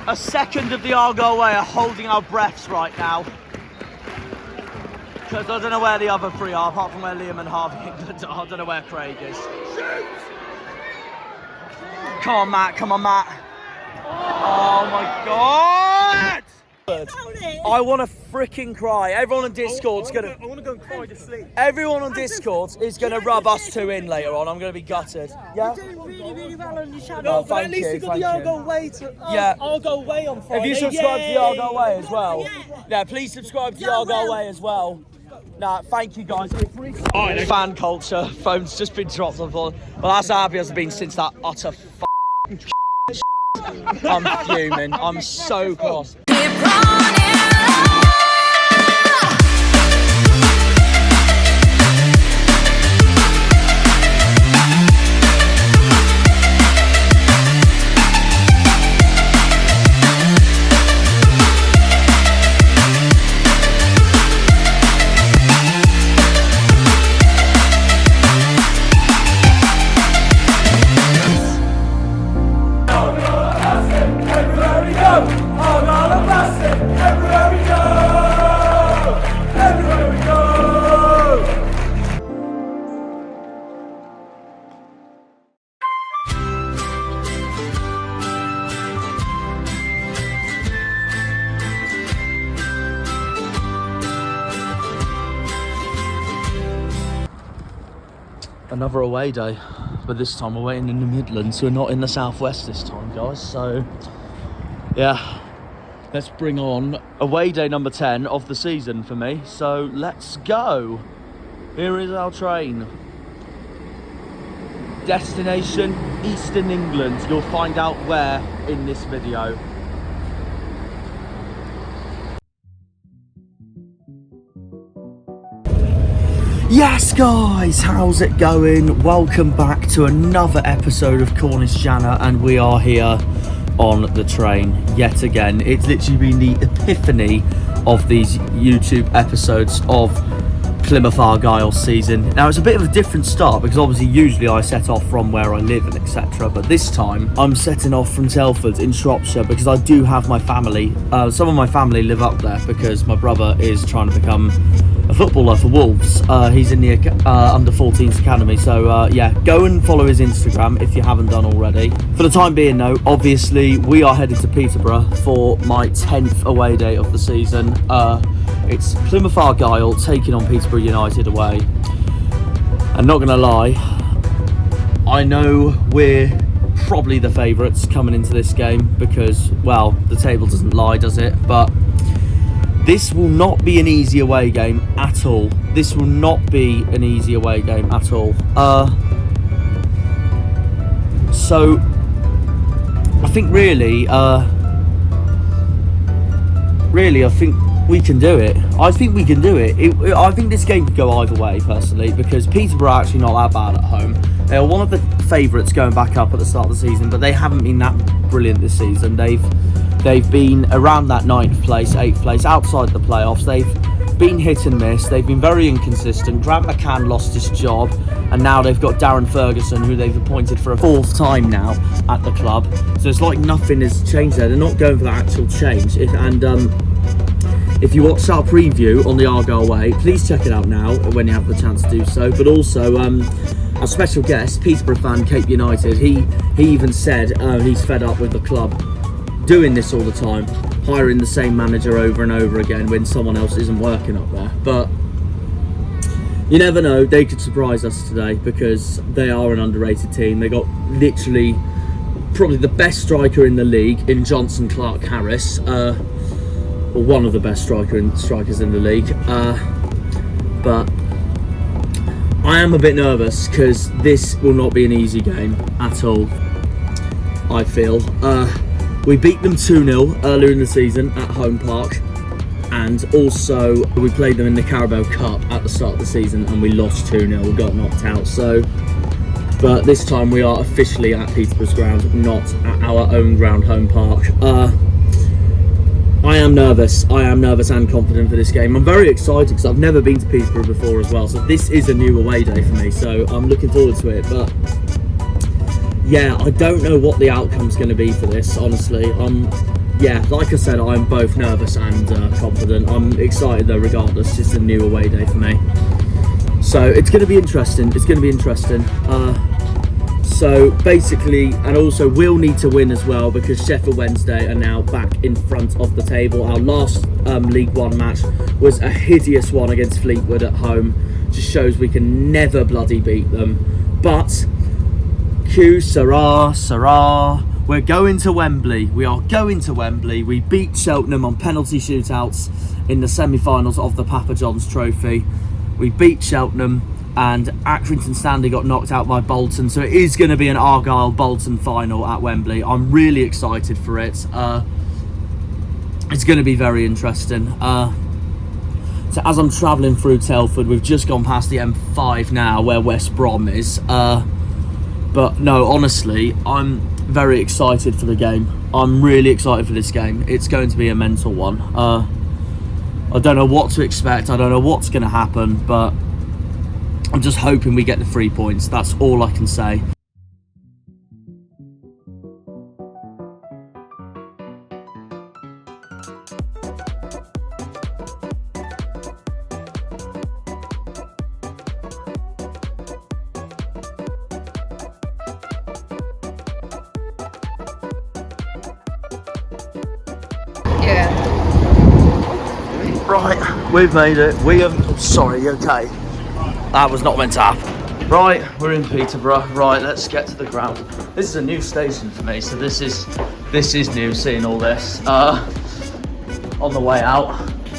a second of the Argyle Way are holding our breaths right now. Because I don't know where the other three are, apart from where Liam and Harvey England are. I don't know where Craig is. Shoot! Come on, Matt. Come on, Matt. Oh my God! I want to freaking cry. Everyone on Discord's gonna. I want to go and cry to sleep. Everyone on Discord is gonna rub us two in later on. I'm gonna be gutted. Yeah. You're doing really, really well on your channel. No, But at least you got the Argyle Way to. Yeah. Argyle Way on Friday. Have you subscribed to the Argyle Way as well? Yeah. Yeah, please subscribe to the Argyle Way as well. Nah, thank you guys. Fan culture. Phone's just been dropped on the floor. Well, as happy as I've been since that utter I'm fuming. I'm so cross. Another away day, but this time we're waiting in the Midlands. We're not in the southwest this time, guys. So yeah, let's bring on away day number 10 of the season for me. So let's go. Here is our train. Destination Eastern England. You'll find out where in this video. Yes guys, how's it going? Welcome back to another episode of Cornish Janner, and we are here on the train yet again. It's literally been the epiphany of these YouTube episodes of Plymouth Argyle season. Now it's a bit of a different start because obviously usually I set off from where I live and etc, but this time I'm setting off from Telford in Shropshire because I do have my family. Some of my family live up there because my brother is trying to become a footballer for Wolves. He's in the under 14s academy, so yeah, go and follow his Instagram if you haven't done already. For the time being though, obviously we are headed to Peterborough for my 10th away day of the season. It's Plymouth Argyle taking on Peterborough United away. And not gonna lie, I know we're probably the favourites coming into this game because, well, the table doesn't lie, does it? But this will not be an easy away game at all. This will not be an easy away game at all. So I think really, I think we can do it. I think we can do it. I think this game could go either way, personally, because Peterborough are actually not that bad at home. They are one of the favourites going back up at the start of the season, but they haven't been that brilliant this season. They've been around that 9th place, 8th place, outside the playoffs. They've been hit and miss. They've been very inconsistent. Grant McCann lost his job, and now they've got Darren Ferguson, who they've appointed for a 4th time now at the club. So it's like nothing has changed there. They're not going for that actual change. If you watch our preview on the Argyle Way, please check it out now when you have the chance to do so. But also, our special guest, Peterborough fan, Cape United, he even said he's fed up with the club doing this all the time, hiring the same manager over and over again when someone else isn't working up there. But you never know, they could surprise us today because they are an underrated team. They got literally probably the best striker in the league in Johnson Clark-Harris. Or one of the best strikers in the league, but I am a bit nervous because this will not be an easy game at all. I feel we beat them 2-0 earlier in the season at Home Park, and also we played them in the Carabao Cup at the start of the season and we lost 2-0. We got knocked out. So, but this time we are officially at Peterborough's ground, not at our own ground, Home Park. I am nervous and confident for this game. I'm very excited because I've never been to Peterborough before as well, so this is a new away day for me, so I'm looking forward to it. But yeah, I don't know what the outcome's going to be for this, honestly. yeah, like I said, I'm both nervous and confident. I'm excited though, regardless. It's a new away day for me. So it's going to be interesting. It's going to be interesting. So basically, and also we'll need to win as well because Sheffield Wednesday are now back in front of the table. Our last League One match was a hideous one against Fleetwood at home. Just shows we can never bloody beat them. But Q, Sarah, we're going to Wembley. We are going to Wembley. We beat Cheltenham on penalty shootouts in the semi-finals of the Papa John's Trophy. We beat Cheltenham, and Accrington Stanley got knocked out by Bolton. So it is going to be an Argyle-Bolton final at Wembley. I'm really excited for it. It's going to be very interesting. So as I'm travelling through Telford, we've just gone past the M5 now, where West Brom is. But no, honestly, I'm very excited for the game. I'm really excited for this game. It's going to be a mental one. I don't know what to expect. I don't know what's going to happen, but I'm just hoping we get the 3 points. That's all I can say. Right, we've made it. We have... Sorry, okay. That was not meant to happen. Right, we're in Peterborough. Right, let's get to the ground. This is a new station for me, so this is new, seeing all this on the way out.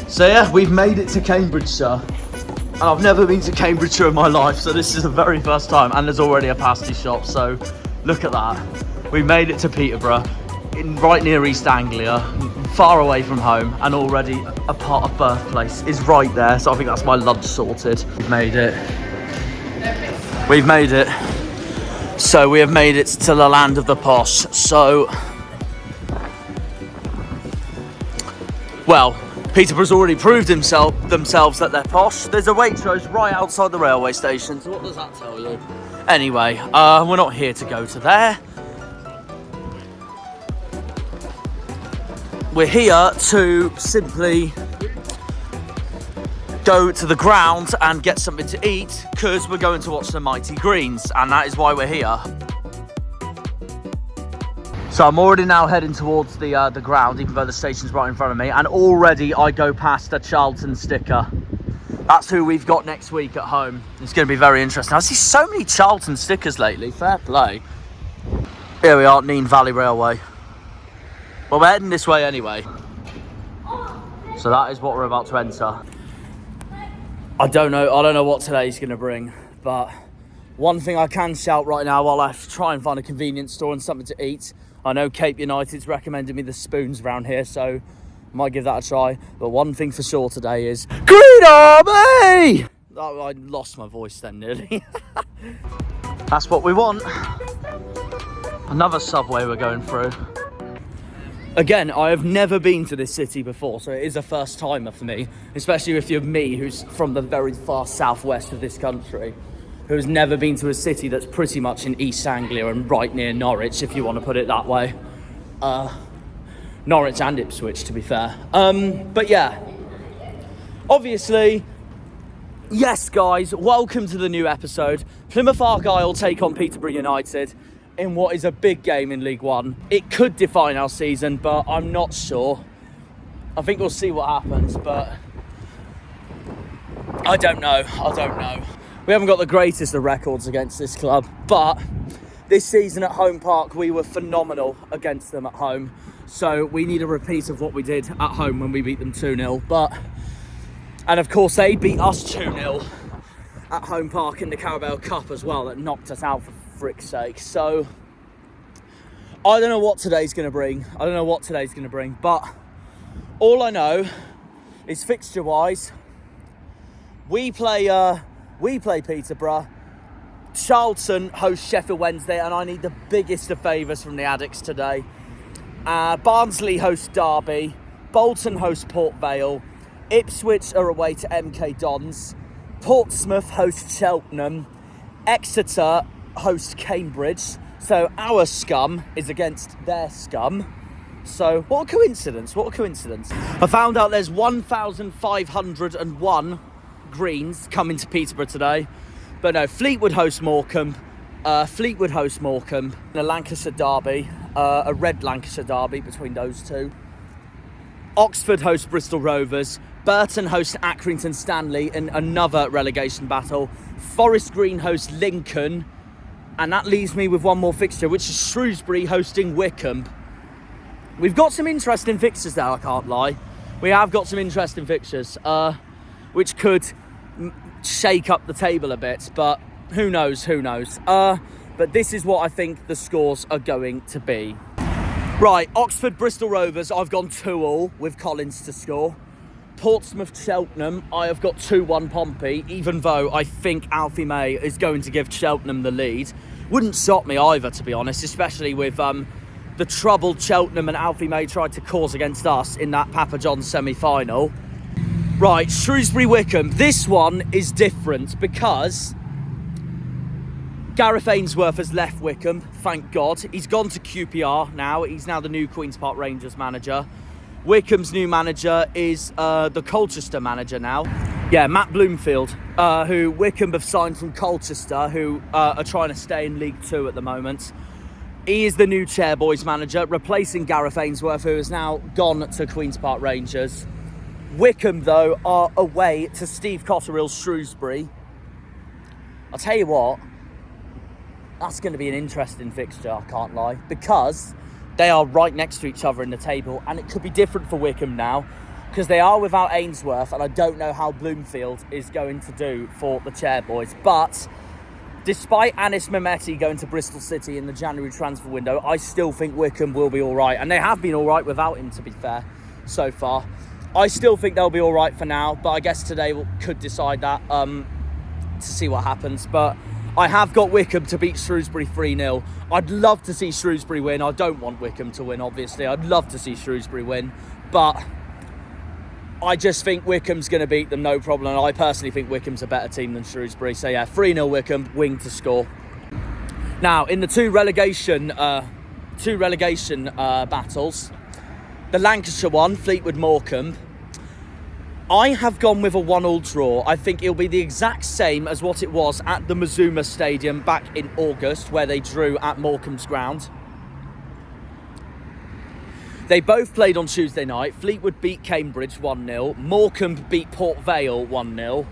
So yeah, we've made it to Cambridgeshire. And I've never been to Cambridgeshire in my life, so this is the very first time. And there's already a pasty shop, so look at that. We made it to Peterborough, right near East Anglia, far away from home, and already a part of birthplace is right there, so I think that's my lunch sorted. We've made it. We've made it. So we have made it to the land of the posh. So, well, Peterborough's already proved themselves that they're posh. There's a Waitrose right outside the railway station, so what does that tell you? Anyway, we're not here to go to there. We're here to simply go to the ground and get something to eat because we're going to watch the Mighty Greens, and that is why we're here. So I'm already now heading towards the ground, even though the station's right in front of me, and already I go past a Charlton sticker. That's who we've got next week at home. It's going to be very interesting. I see so many Charlton stickers lately. Fair play. Here we are, Neen Valley Railway. Well, we're heading this way anyway. So that is what we're about to enter. I don't know what today's going to bring, but one thing I can shout right now while I try and find a convenience store and something to eat. I know Cape United's recommended me the spoons around here, so I might give that a try. But one thing for sure today is Green Army! Oh, I lost my voice then nearly. That's what we want. Another subway we're going through. Again, I have never been to this city before, so it is a first timer for me, especially if you're me, who's from the very far southwest of this country, who's never been to a city that's pretty much in East Anglia and right near Norwich, if you want to put it that way. Norwich and Ipswich, to be fair. But yeah, obviously, yes, guys, welcome to the new episode. Plymouth Argyle take on Peterborough United in what is a big game in League One. It could define our season, but I'm not sure. I think we'll see what happens, but I don't know. We haven't got the greatest of records against this club, but this season at Home Park, we were phenomenal against them at home. So we need a repeat of what we did at home when we beat them 2-0. And of course, they beat us 2-0 at Home Park in the Carabao Cup as well. That knocked us out for frick's sake. So I don't know what today's going to bring. But all I know is fixture-wise, we play Peterborough. Charlton host Sheffield Wednesday, and I need the biggest of favours from the Addicts today. Barnsley host Derby. Bolton host Port Vale. Ipswich are away to MK Dons. Portsmouth host Cheltenham. Exeter host Cambridge. So our scum is against their scum. So, what a coincidence, what a coincidence. I found out there's 1,501 greens coming to Peterborough today. But no, Fleetwood host Morecambe. The Lancashire derby, a red Lancashire derby between those two. Oxford host Bristol Rovers. Burton host Accrington Stanley in another relegation battle. Forest Green host Lincoln. And that leaves me with one more fixture, which is Shrewsbury hosting Wycombe. We've got some interesting fixtures there, I can't lie. We have got some interesting fixtures, which could shake up the table a bit, but who knows. But this is what I think the scores are going to be. Right, Oxford Bristol Rovers, I've gone 2-2 with Collins to score. Portsmouth Cheltenham, I have got 2-1 Pompey, even though I think Alfie May is going to give Cheltenham the lead. Wouldn't shock me either, to be honest, especially with the trouble Cheltenham and Alfie May tried to cause against us in that Papa John's semi-final. Right, Shrewsbury Wycombe. This one is different because Gareth Ainsworth has left Wycombe, thank God. He's gone to QPR now. He's now the new Queen's Park Rangers manager. Wycombe's new manager is the Colchester manager now. Yeah, Matt Bloomfield, who Wycombe have signed from Colchester, who are trying to stay in League 2 at the moment. He is the new Chairboys manager, replacing Gareth Ainsworth, who has now gone to Queen's Park Rangers. Wycombe, though, are away to Steve Cotterill's Shrewsbury. I'll tell you what, that's going to be an interesting fixture, I can't lie, because they are right next to each other in the table, and it could be different for Wycombe now, because they are without Ainsworth, and I don't know how Bloomfield is going to do for the Chairboys. But despite Anis Mehmeti going to Bristol City in the January transfer window, I still think Wycombe will be all right, and they have been all right without him, to be fair, so far. I still think they'll be all right for now, but I guess today could decide that to see what happens. But I have got Wycombe to beat Shrewsbury 3-0. I'd love to see Shrewsbury win. I don't want Wycombe to win, obviously. I'd love to see Shrewsbury win, but I just think Wycombe's going to beat them, no problem. And I personally think Wycombe's a better team than Shrewsbury. So yeah, 3-0 Wycombe, wing to score. Now, in the two relegation battles, the Lancashire one, Fleetwood Morecambe, I have gone with a 1-1 draw. I think it'll be the exact same as what it was at the Mazuma Stadium back in August, where they drew at Morecambe's ground. They both played on Tuesday night. Fleetwood beat Cambridge 1-0. Morecambe beat Port Vale 1-0.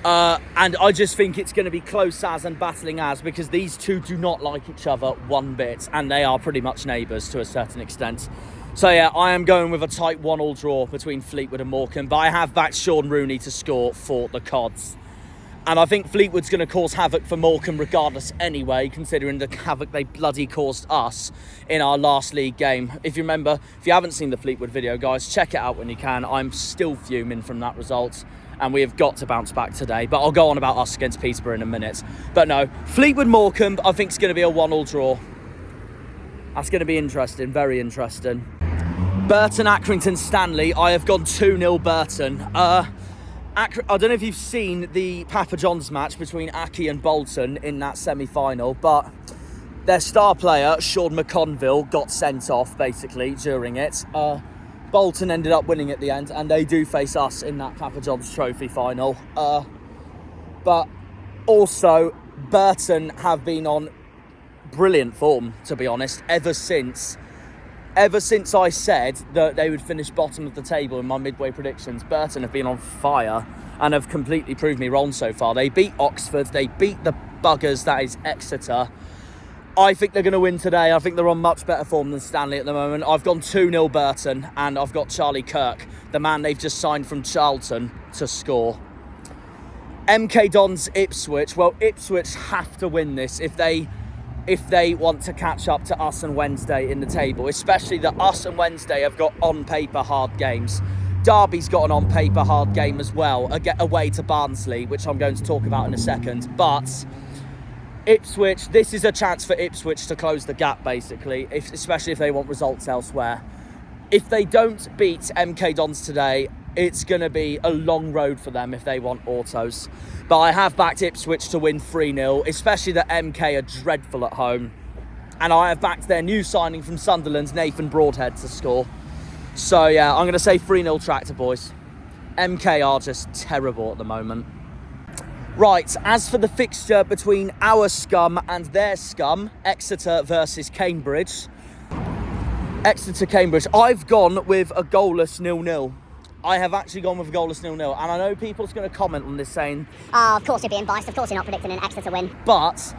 And I just think it's going to be close as and battling as, because these two do not like each other one bit, and they are pretty much neighbours to a certain extent. So yeah, I am going with a tight 1-1 draw between Fleetwood and Morecambe, but I have backed Sean Rooney to score for the Cods. And I think Fleetwood's going to cause havoc for Morecambe regardless anyway, considering the havoc they bloody caused us in our last league game. If you remember, if you haven't seen the Fleetwood video, guys, check it out when you can. I'm still fuming from that result, and we have got to bounce back today. But I'll go on about us against Peterborough in a minute. But no, Fleetwood Morecambe, I think it's going to be a 1-1 draw. That's going to be interesting, very interesting. Burton Accrington Stanley, I have gone 2-0 Burton. I don't know if you've seen the Papa John's match between Aki and Bolton in that semi-final, but their star player, Sean McConville, got sent off basically during it. Bolton ended up winning at the end, and they do face us in that Papa John's Trophy final. But also, Burton have been on brilliant form, to be honest, ever since I said that they would finish bottom of the table in my midway predictions. Burton have been on fire and have completely proved me wrong so far. They beat Oxford, they beat the buggers that is Exeter. I think they're going to win today. I think they're on much better form than Stanley at the moment. I've gone 2-0 Burton, and I've got Charlie Kirk, the man they've just signed from Charlton, to score. MK Dons Ipswich. Well, Ipswich have to win this if they want to catch up to us and Wednesday in the table, especially that us and Wednesday have got on-paper hard games. Derby's got an on-paper hard game as well, away to Barnsley, which I'm going to talk about in a second. But Ipswich, this is a chance for Ipswich to close the gap, basically, especially if they want results elsewhere. If they don't beat MK Dons today, it's going to be a long road for them if they want autos. But I have backed Ipswich to win 3-0, especially that MK are dreadful at home. And I have backed their new signing from Sunderland, Nathan Broadhead, to score. So, yeah, I'm going to say 3-0 Tractor Boys. MK are just terrible at the moment. Right, as for the fixture between our scum and their scum, Exeter versus Cambridge. Exeter-Cambridge. I've gone with a goalless 0-0. I have actually gone with a goalless 0-0. And I know people's going to comment on this saying... of course you're being biased. Of course you're not predicting an Exeter win. But,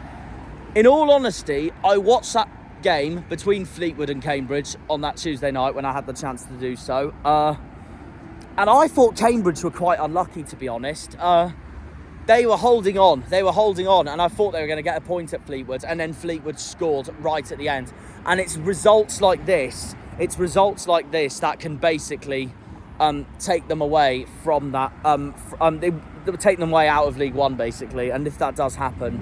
in all honesty, I watched that game between Fleetwood and Cambridge on that Tuesday night when I had the chance to do so. And I thought Cambridge were quite unlucky, to be honest. They were holding on, and I thought they were going to get a point at Fleetwood, and then Fleetwood scored right at the end. And it's results like this that can basically take them away from that. They would take them away out of League One, basically. And if that does happen,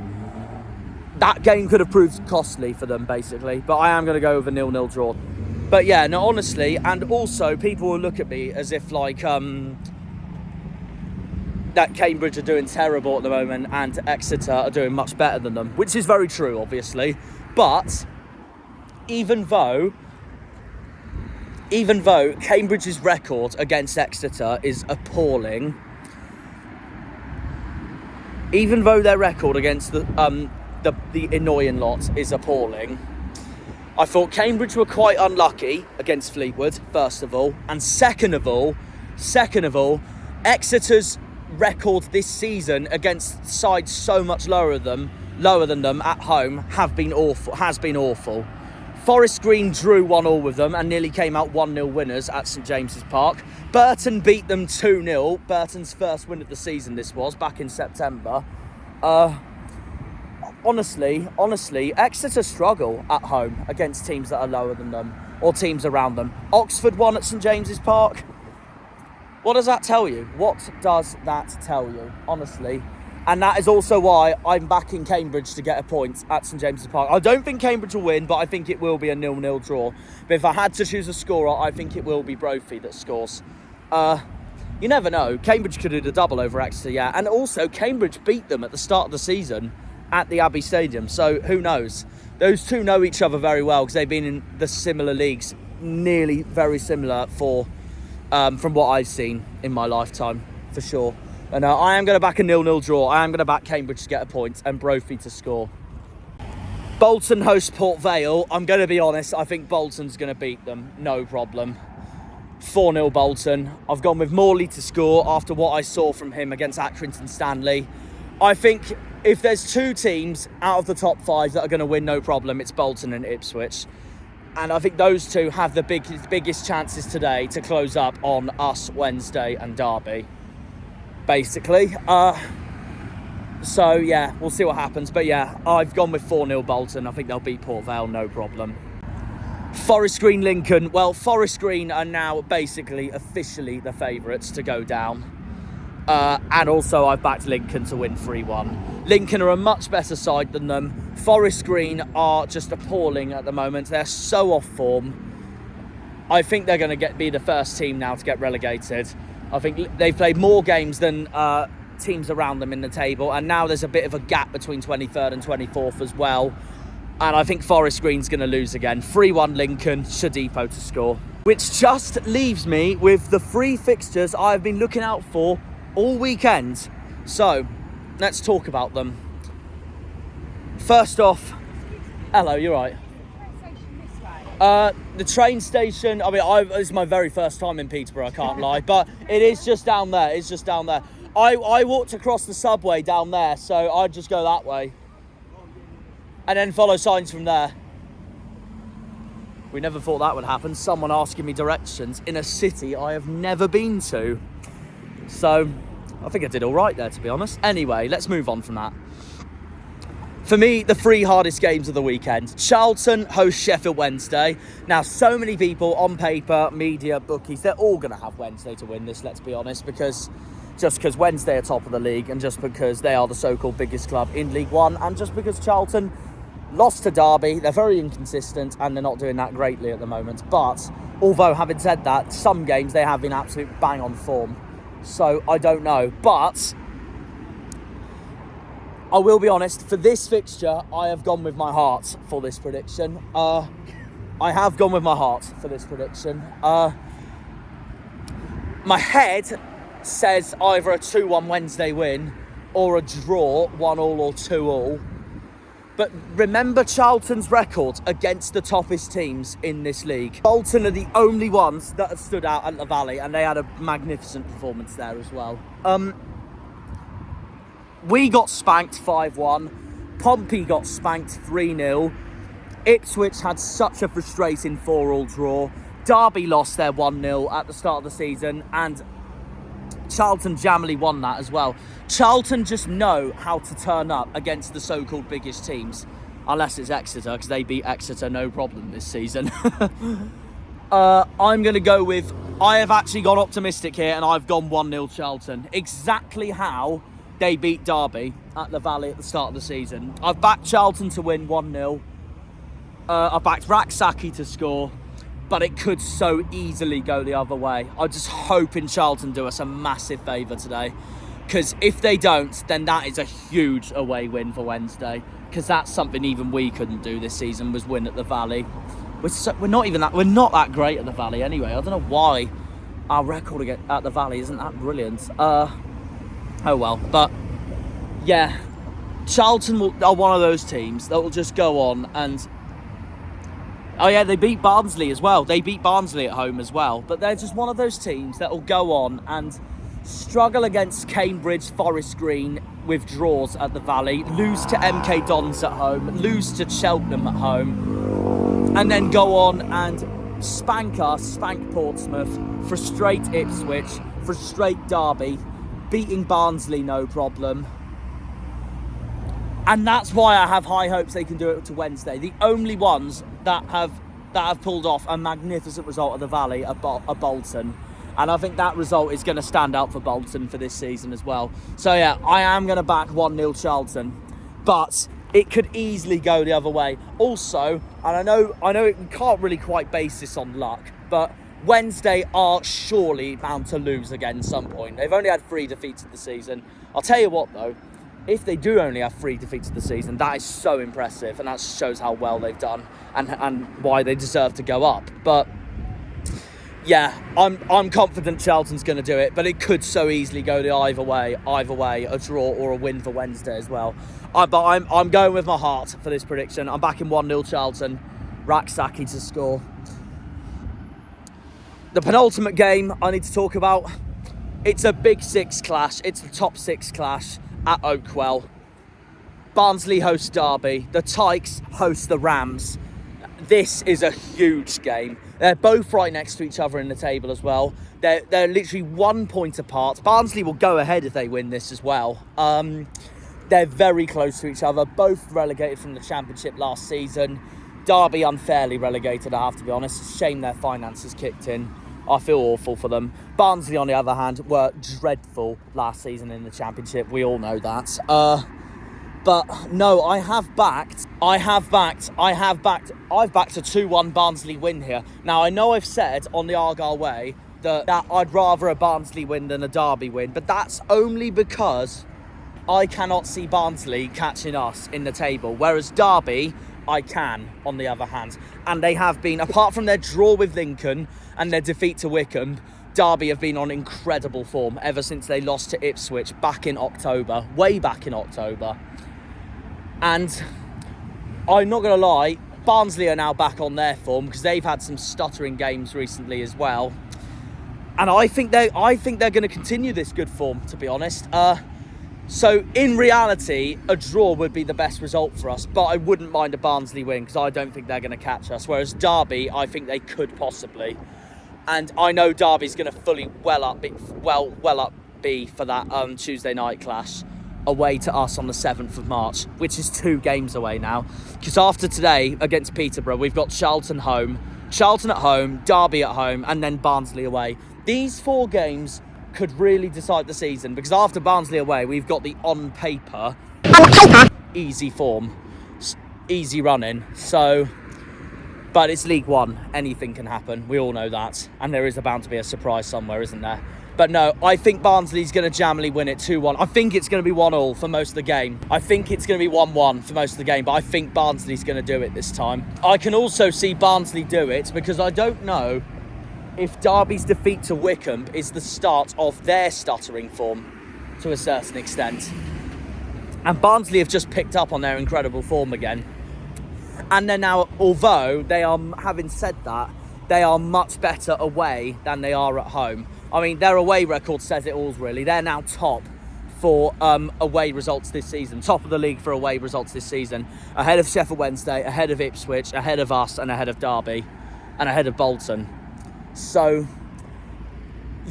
that game could have proved costly for them, basically. But I am going to go with a 0-0 draw. But yeah, no, honestly, and also people will look at me as if like that Cambridge are doing terrible at the moment and Exeter are doing much better than them, which is very true, obviously. But even though Cambridge's record against Exeter is appalling, even though their record against the annoying lot is appalling, I thought Cambridge were quite unlucky against Fleetwood, first of all. And second of all, Exeter's record this season against sides so much lower than them at home has been awful. Forest Green drew 1-1 with them and nearly came out 1-0 winners at St James's Park. Burton beat them 2-0. Burton's first win of the season this was, back in September. Honestly, Exeter struggle at home against teams that are lower than them or teams around them. Oxford won at St James's Park. What does that tell you? Honestly? And that is also why I'm backing Cambridge to get a point at St James's Park. I don't think Cambridge will win, but I think it will be a 0-0 draw. But if I had to choose a scorer, I think it will be Brophy that scores. You never know. Cambridge could do the double over Exeter, yeah. And also, Cambridge beat them at the start of the season at the Abbey Stadium, so who knows? Those two know each other very well because they've been in the similar leagues, nearly very similar from what I've seen in my lifetime, for sure. And I am going to back a 0-0 draw. I am going to back Cambridge to get a point and Brophy to score. Bolton host Port Vale. I'm going to be honest, I think Bolton's going to beat them, no problem. 4-0 Bolton. I've gone with Morley to score after what I saw from him against Accrington Stanley. I think if there's two teams out of the top 5 that are going to win, no problem, it's Bolton and Ipswich. And I think those two have the biggest chances today to close up on us Wednesday and Derby, basically. So, yeah, we'll see what happens. But, yeah, I've gone with 4-0 Bolton. I think they'll beat Port Vale, no problem. Forest Green Lincoln. Well, Forest Green are now basically officially the favourites to go down. And also I've backed Lincoln to win 3-1. Lincoln are a much better side than them. Forest Green are just appalling at the moment. They're so off form. I think they're going to be the first team now to get relegated. I think they've played more games than teams around them in the table, and now there's a bit of a gap between 23rd and 24th as well. And I think Forest Green's going to lose again. 3-1 Lincoln, Shadipo to score. Which just leaves me with the 3 fixtures I've been looking out for all weekend. So, let's talk about them. First off, hello, you're right. The train station, I mean, this is my very first time in Peterborough, I can't lie, but it is just down there, I walked across the subway down there, so I'd just go that way. And then follow signs from there. We never thought that would happen, someone asking me directions in a city I have never been to. So, I think I did all right there, to be honest. Anyway, let's move on from that. For me, the 3 hardest games of the weekend. Charlton host Sheffield Wednesday. Now, so many people on paper, media, bookies, they're all going to have Wednesday to win this, let's be honest, because Wednesday are top of the league and just because they are the so-called biggest club in League One and just because Charlton lost to Derby, they're very inconsistent and they're not doing that greatly at the moment. But, although having said that, some games they have been absolute bang on form. So, I don't know. But I will be honest, for this fixture, I have gone with my heart for this prediction. I have gone with my heart for this prediction. My head says either a 2-1 Wednesday win or a draw, 1-1 or 2-2. But remember Charlton's record against the toppest teams in this league. Bolton are the only ones that have stood out at the Valley, and they had a magnificent performance there as well. We got spanked 5-1. Pompey got spanked 3-0. Ipswich had such a frustrating 4-4 draw. Derby lost their 1-0 at the start of the season, and Charlton jamily won that as well. Charlton just know how to turn up against the so-called biggest teams. Unless it's Exeter, because they beat Exeter no problem this season. I'm going to go with... I have actually gone optimistic here, and I've gone 1-0 Charlton. Exactly how they beat Derby at the Valley at the start of the season. I've backed Charlton to win 1-0. I've backed Raksaki to score. But it could so easily go the other way. I'm just hoping Charlton do us a massive favour today. Because if they don't, then that is a huge away win for Wednesday. Because that's something even we couldn't do this season, was win at the Valley. We're not that great at the Valley anyway. I don't know why our record at the Valley isn't that brilliant. Oh well. But yeah, Charlton are one of those teams that will just go on and... Oh yeah, they beat Barnsley as well. They beat Barnsley at home as well. But they're just one of those teams that will go on and struggle against Cambridge, Forest Green with draws at the Valley, lose to MK Dons at home, lose to Cheltenham at home, and then go on and spank Portsmouth, frustrate Ipswich, frustrate Derby, beating Barnsley no problem. And that's why I have high hopes they can do it to Wednesday. The only ones that have pulled off a magnificent result at the Valley are Bolton. And I think that result is going to stand out for Bolton for this season as well. So yeah, I am going to back 1-0 Charlton. But it could easily go the other way. Also, and I know we can't really quite base this on luck, but Wednesday are surely bound to lose again at some point. They've only had 3 defeats of the season. I'll tell you what though, if they do only have 3 defeats of the season, that is so impressive, and that shows how well they've done and why they deserve to go up. But yeah, I'm confident Charlton's going to do it, but it could so easily go the either way, a draw or a win for Wednesday as well. But I'm going with my heart for this prediction. I'm backing 1-0 Charlton, Raksaki to score. The penultimate game I need to talk about, it's a big 6 clash. It's the top 6 clash at Oakwell. Barnsley host Derby. The Tykes host the Rams. This is a huge game. They're both right next to each other in the table as well. They're literally 1 point apart. Barnsley will go ahead if they win this as well. They're very close to each other. Both relegated from the Championship last season. Derby unfairly relegated, I have to be honest. It's a shame their finances kicked in. I feel awful for them. Barnsley, on the other hand, were dreadful last season in the Championship. We all know that. But no, I've backed a 2-1 Barnsley win here. Now, I know I've said on the Argyle Way that I'd rather a Barnsley win than a Derby win, but that's only because I cannot see Barnsley catching us in the table, whereas Derby, I can, on the other hand. And they have been, apart from their draw with Lincoln and their defeat to Wycombe, Derby have been on incredible form ever since they lost to Ipswich back in October, way back in October. And I'm not going to lie, Barnsley are now back on their form because they've had some stuttering games recently as well. And I think they're going to continue this good form, to be honest. So in reality, a draw would be the best result for us, but I wouldn't mind a Barnsley win because I don't think they're going to catch us. Whereas Derby, I think they could possibly. And I know Derby's going to fully well up be for that Tuesday night clash away to us on the 7th of March, which is 2 games away now. Because after today against Peterborough, we've got Charlton at home, Derby at home, and then Barnsley away. These 4 games could really decide the season, because after Barnsley away, we've got the on paper easy form, easy running. So But it's League One. Anything can happen. We all know that. And there is bound to be a surprise somewhere, isn't there? But no, I think Barnsley's going to jammily win it 2-1. I think it's going to be 1-1 for most of the game. I think it's going to be 1-1 for most of the game, but I think Barnsley's going to do it this time. I can also see Barnsley do it because I don't know if Derby's defeat to Wycombe is the start of their stuttering form to a certain extent. And Barnsley have just picked up on their incredible form again. And they're now, although they are, having said that, they are much better away than they are at home. I mean, their away record says it all, really. They're now top for away results this season. Top of the league for away results this season. Ahead of Sheffield Wednesday, ahead of Ipswich, ahead of us, and ahead of Derby, and ahead of Bolton. So,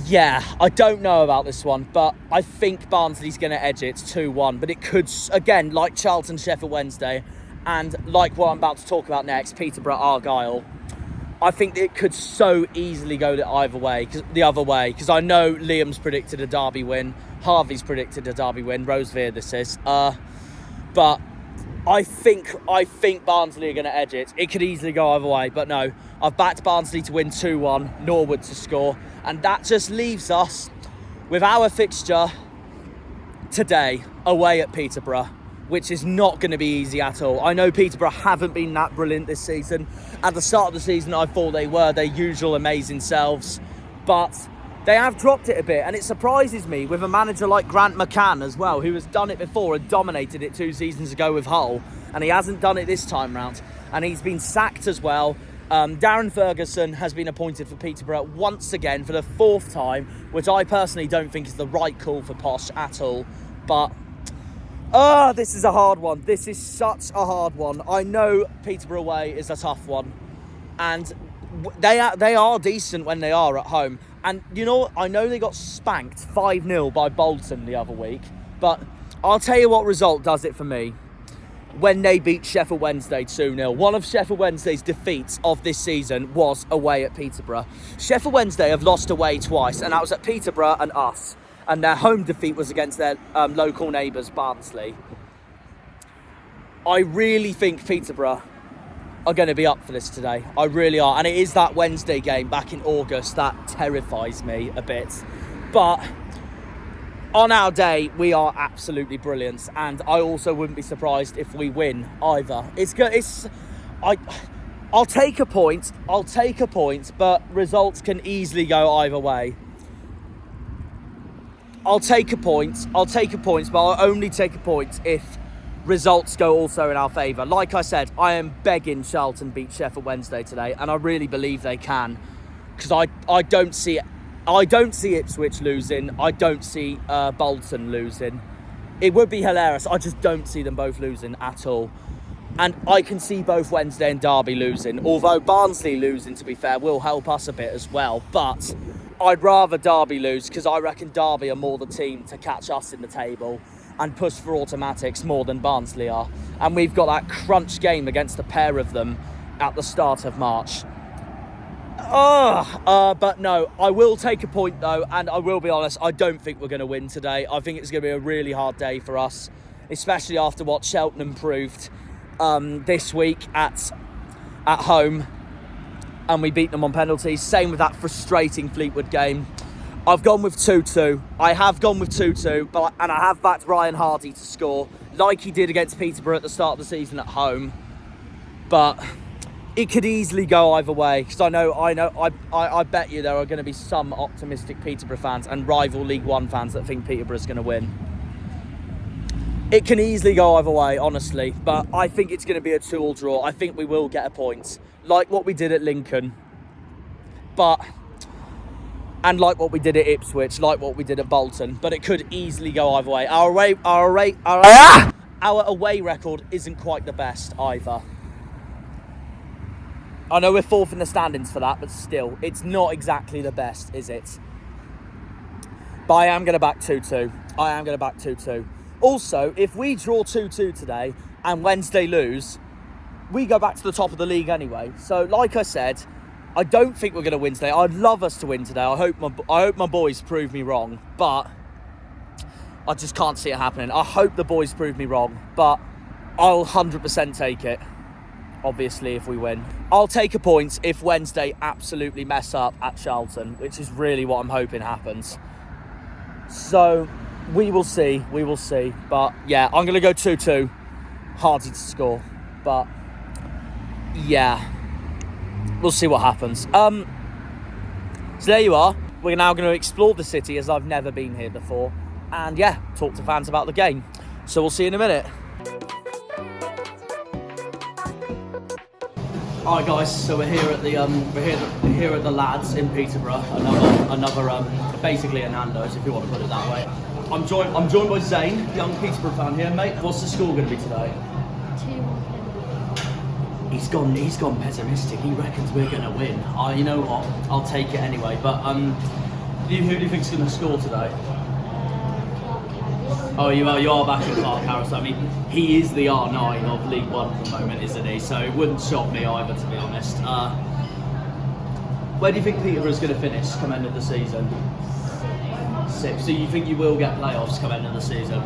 yeah, I don't know about this one, but I think Barnsley's going to edge it 2-1. But it could, again, like Charlton, Sheffield Wednesday, and like what I'm about to talk about next, Peterborough, Argyle, I think it could so easily go the other way, because I know Liam's predicted a Derby win, Harvey's predicted a Derby win, Rosevear this is, but I think Barnsley are going to edge it. It could easily go either way, but no, I've backed Barnsley to win 2-1, Norwood to score, and that just leaves us with our fixture today away at Peterborough, which is not going to be easy at all. I know Peterborough haven't been that brilliant this season. At the start of the season, I thought they were their usual amazing selves, but they have dropped it a bit, and it surprises me with a manager like Grant McCann as well, who has done it before and dominated it 2 seasons ago with Hull, and he hasn't done it this time round, and he's been sacked as well. Darren Ferguson has been appointed for Peterborough once again for the 4th time, which I personally don't think is the right call for POSH at all, but this is a hard one. This is such a hard one. I know Peterborough Way is a tough one, and they are decent when they are at home. And you know, I know they got spanked 5-0 by Bolton the other week, but I'll tell you what result does it for me. When they beat Sheffield Wednesday 2-0. One of Sheffield Wednesday's defeats of this season was away at Peterborough. Sheffield Wednesday have lost away twice, and that was at Peterborough and us. And their home defeat was against their local neighbours, Barnsley. I really think Peterborough are going to be up for this today. I really are. And it is that Wednesday game back in August that terrifies me a bit. But on our day, we are absolutely brilliant. And I also wouldn't be surprised if we win either. It's good. I'll take a point. But results can easily go either way. I'll take a point, but I'll only take a point if results go also in our favour. Like I said, I am begging Charlton beat Sheffield Wednesday today, and I really believe they can, because I don't see Ipswich losing. I don't see Bolton losing. It would be hilarious. I just don't see them both losing at all. And I can see both Wednesday and Derby losing, although Barnsley losing, to be fair, will help us a bit as well. But I'd rather Derby lose, because I reckon Derby are more the team to catch us in the table and push for automatics more than Barnsley are. And we've got that crunch game against the pair of them at the start of March. But no, I will take a point though, and I will be honest, I don't think we're going to win today. I think it's going to be a really hard day for us, especially after what Cheltenham proved this week at home, and we beat them on penalties. Same with that frustrating Fleetwood game. I've gone with 2-2. I have gone with 2-2, and I have backed Ryan Hardy to score, like he did against Peterborough at the start of the season at home. But it could easily go either way, because I bet you there are going to be some optimistic Peterborough fans and rival League One fans that think Peterborough's going to win. It can easily go either way, honestly, but I think it's going to be a 2-2 draw. I think we will get a point, like what we did at Lincoln, and like what we did at Ipswich, like what we did at Bolton, but it could easily go either way. Our away record isn't quite the best either. I know we're 4th in the standings for that, but still, it's not exactly the best, is it? But I am going to back 2-2. Also, if we draw 2-2 today and Wednesday lose, we go back to the top of the league anyway. So, like I said, I don't think we're going to win today. I'd love us to win today. I hope my boys prove me wrong, but I just can't see it happening. I hope the boys prove me wrong, but I'll 100% take it. obviously, if we win. I'll take a point if Wednesday absolutely mess up at Charlton, which is really what I'm hoping happens. So, we will see. But, yeah, I'm going to go 2-2. Hardy to score. But, yeah, we'll see what happens. So, there you are. We're now going to explore the city as I've never been here before. And, yeah, talk to fans about the game. So, we'll see you in a minute. Alright guys, so we're here at the here at the lads in Peterborough. Another basically a Nando's, if you want to put it that way. I'm joined by Zane, young Peterborough fan here, mate. What's the score going to be today? 2-1. He's gone pessimistic. He reckons we're going to win. You know what? I'll take it anyway. But who do you think's going to score today? Oh, you are back in Clark Harris. I mean, he is the R9 of League One at the moment, isn't he? So it wouldn't shock me either, to be honest. Where do you think Peterborough's going to finish come end of the season? 6th. So you think you will get playoffs come end of the season?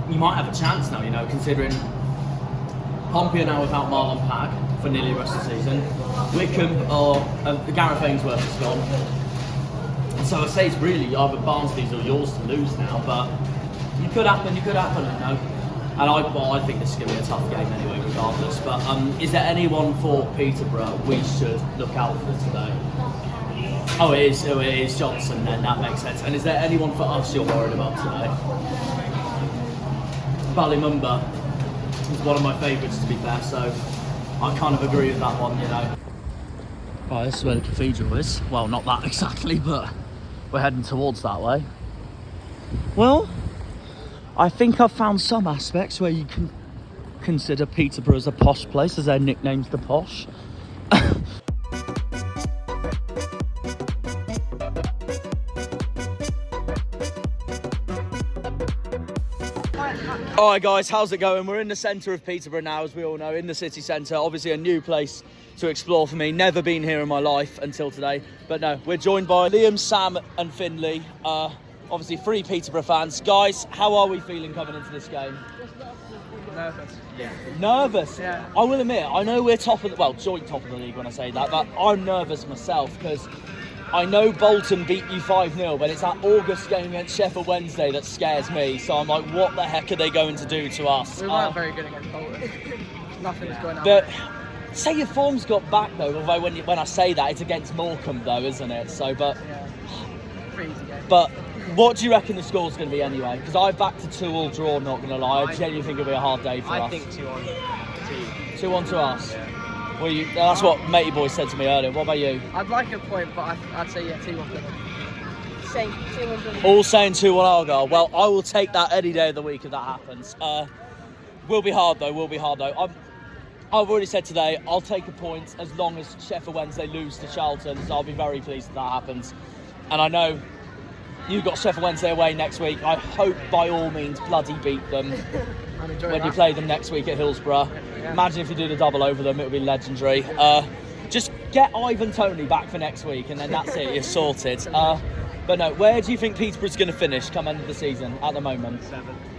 You might have a chance now, you know, considering Pompey are now without Marlon Pag for nearly the rest of the season. Wickham or Gareth Ainsworth is gone. So I say it's really either Barnsley's or yours to lose now, but it could happen, you know. And I think this is going to be a tough game anyway, regardless. But is there anyone for Peterborough we should look out for today? Oh, it is Johnson then, that makes sense. And is there anyone for us you're worried about today? Ballymumba is one of my favourites, to be fair, so I kind of agree with that one, you know. Right, this is where the cathedral is. Well, not that exactly, but we're heading towards that way. Well, I think I've found some aspects where you can consider Peterborough as a posh place, as their nickname's the POSH. Alright guys, how's it going? We're in the centre of Peterborough now, as we all know, in the city centre. Obviously a new place to explore for me. Never been here in my life until today. But no, we're joined by Liam, Sam and Finley. Obviously 3 Peterborough fans. Guys, how are we feeling coming into this game? Nervous. Yeah. Nervous? Yeah. I will admit, I know we're joint top of the league when I say that, but I'm nervous myself because I know Bolton beat you 5-0, but it's that August game against Sheffield Wednesday that scares me. So I'm like, what the heck are they going to do to us? We weren't very good against Bolton. Nothing was going on. But say your form's got back though, although when I say that, it's against Morecambe though, isn't it? So, but... Yeah. Pretty easy game. But what do you reckon the score's going to be anyway? Because I backed a 2-2 draw, not going to lie. I genuinely think it'll be a hard day for us. I think 2-1 to you. 2-1 to us? Yeah. Well, that's what Matey Boy said to me earlier. What about you? I'd like a point, but I'd say, yeah, 2-1 Plymouth. Same. 2-1 Plymouth. All saying 2-1 Argyle. Well, I will take that any day of the week if that happens. Will be hard though, I've already said today, I'll take a point as long as Sheffield Wednesday lose to Charlton, so I'll be very pleased if that happens. And I know you've got Sheffield Wednesday away next week. I hope by all means bloody beat them when you play them next week at Hillsborough. Yeah. Imagine if you do the double over them, it would be legendary. Just get Ivan Toney back for next week and then that's it, you're sorted. But no, where do you think Peterborough's going to finish come end of the season at the moment?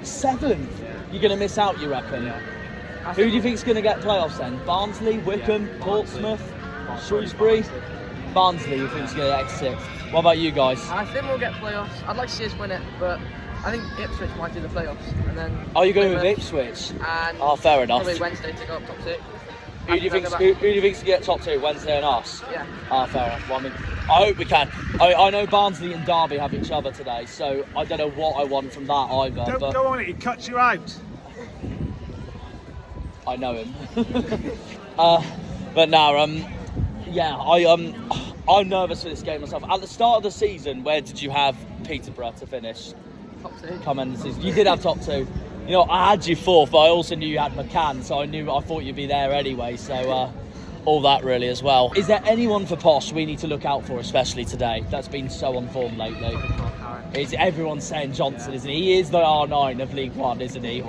7th? Yeah. You're going to miss out, you reckon? Yeah. Who do you think's going to get playoffs then? Barnsley, Wickham, Portsmouth, Shrewsbury? Barnsley, you think's going to get 6th. What about you guys? I think we'll get playoffs. I'd like to see us win it, but I think Ipswich might do the playoffs. And then are you going with Ipswich? And fair enough. Probably Wednesday to go up top 2. Who do you think's going to get top 2, Wednesday and us? Yeah. Fair enough. Well, I mean, I hope we can. I know Barnsley and Derby have each other today, so I don't know what I want from that either. Don't go on it, he cuts you out. I know him. But now, yeah, I'm nervous for this game myself. At the start of the season, where did you have Peterborough to finish? Top 2. Come end of the season. You did have top 2. You know, I had you 4th, but I also knew you had McCann, so I thought you'd be there anyway. So all that really as well. Is there anyone for Posh we need to look out for, especially today? That's been so on form lately. Is everyone saying Johnson, isn't he? He is the R9 of League One, isn't he?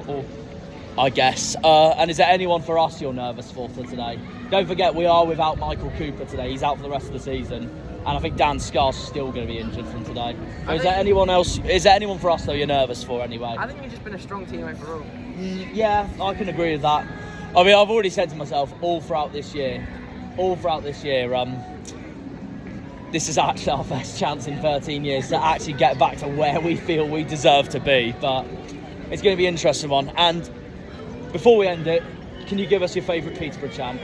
I guess. And is there anyone for us you're nervous for today? Don't forget, we are without Michael Cooper today. He's out for the rest of the season. And I think Dan Scar's still going to be injured from today. But is there anyone else? Is there anyone for us though you're nervous for anyway? I think we've just been a strong team overall. Yeah, I can agree with that. I mean, I've already said to myself all throughout this year, this is actually our best chance in 13 years to actually get back to where we feel we deserve to be. But it's going to be an interesting one. And before we end it, can you give us your favourite Peterborough chant?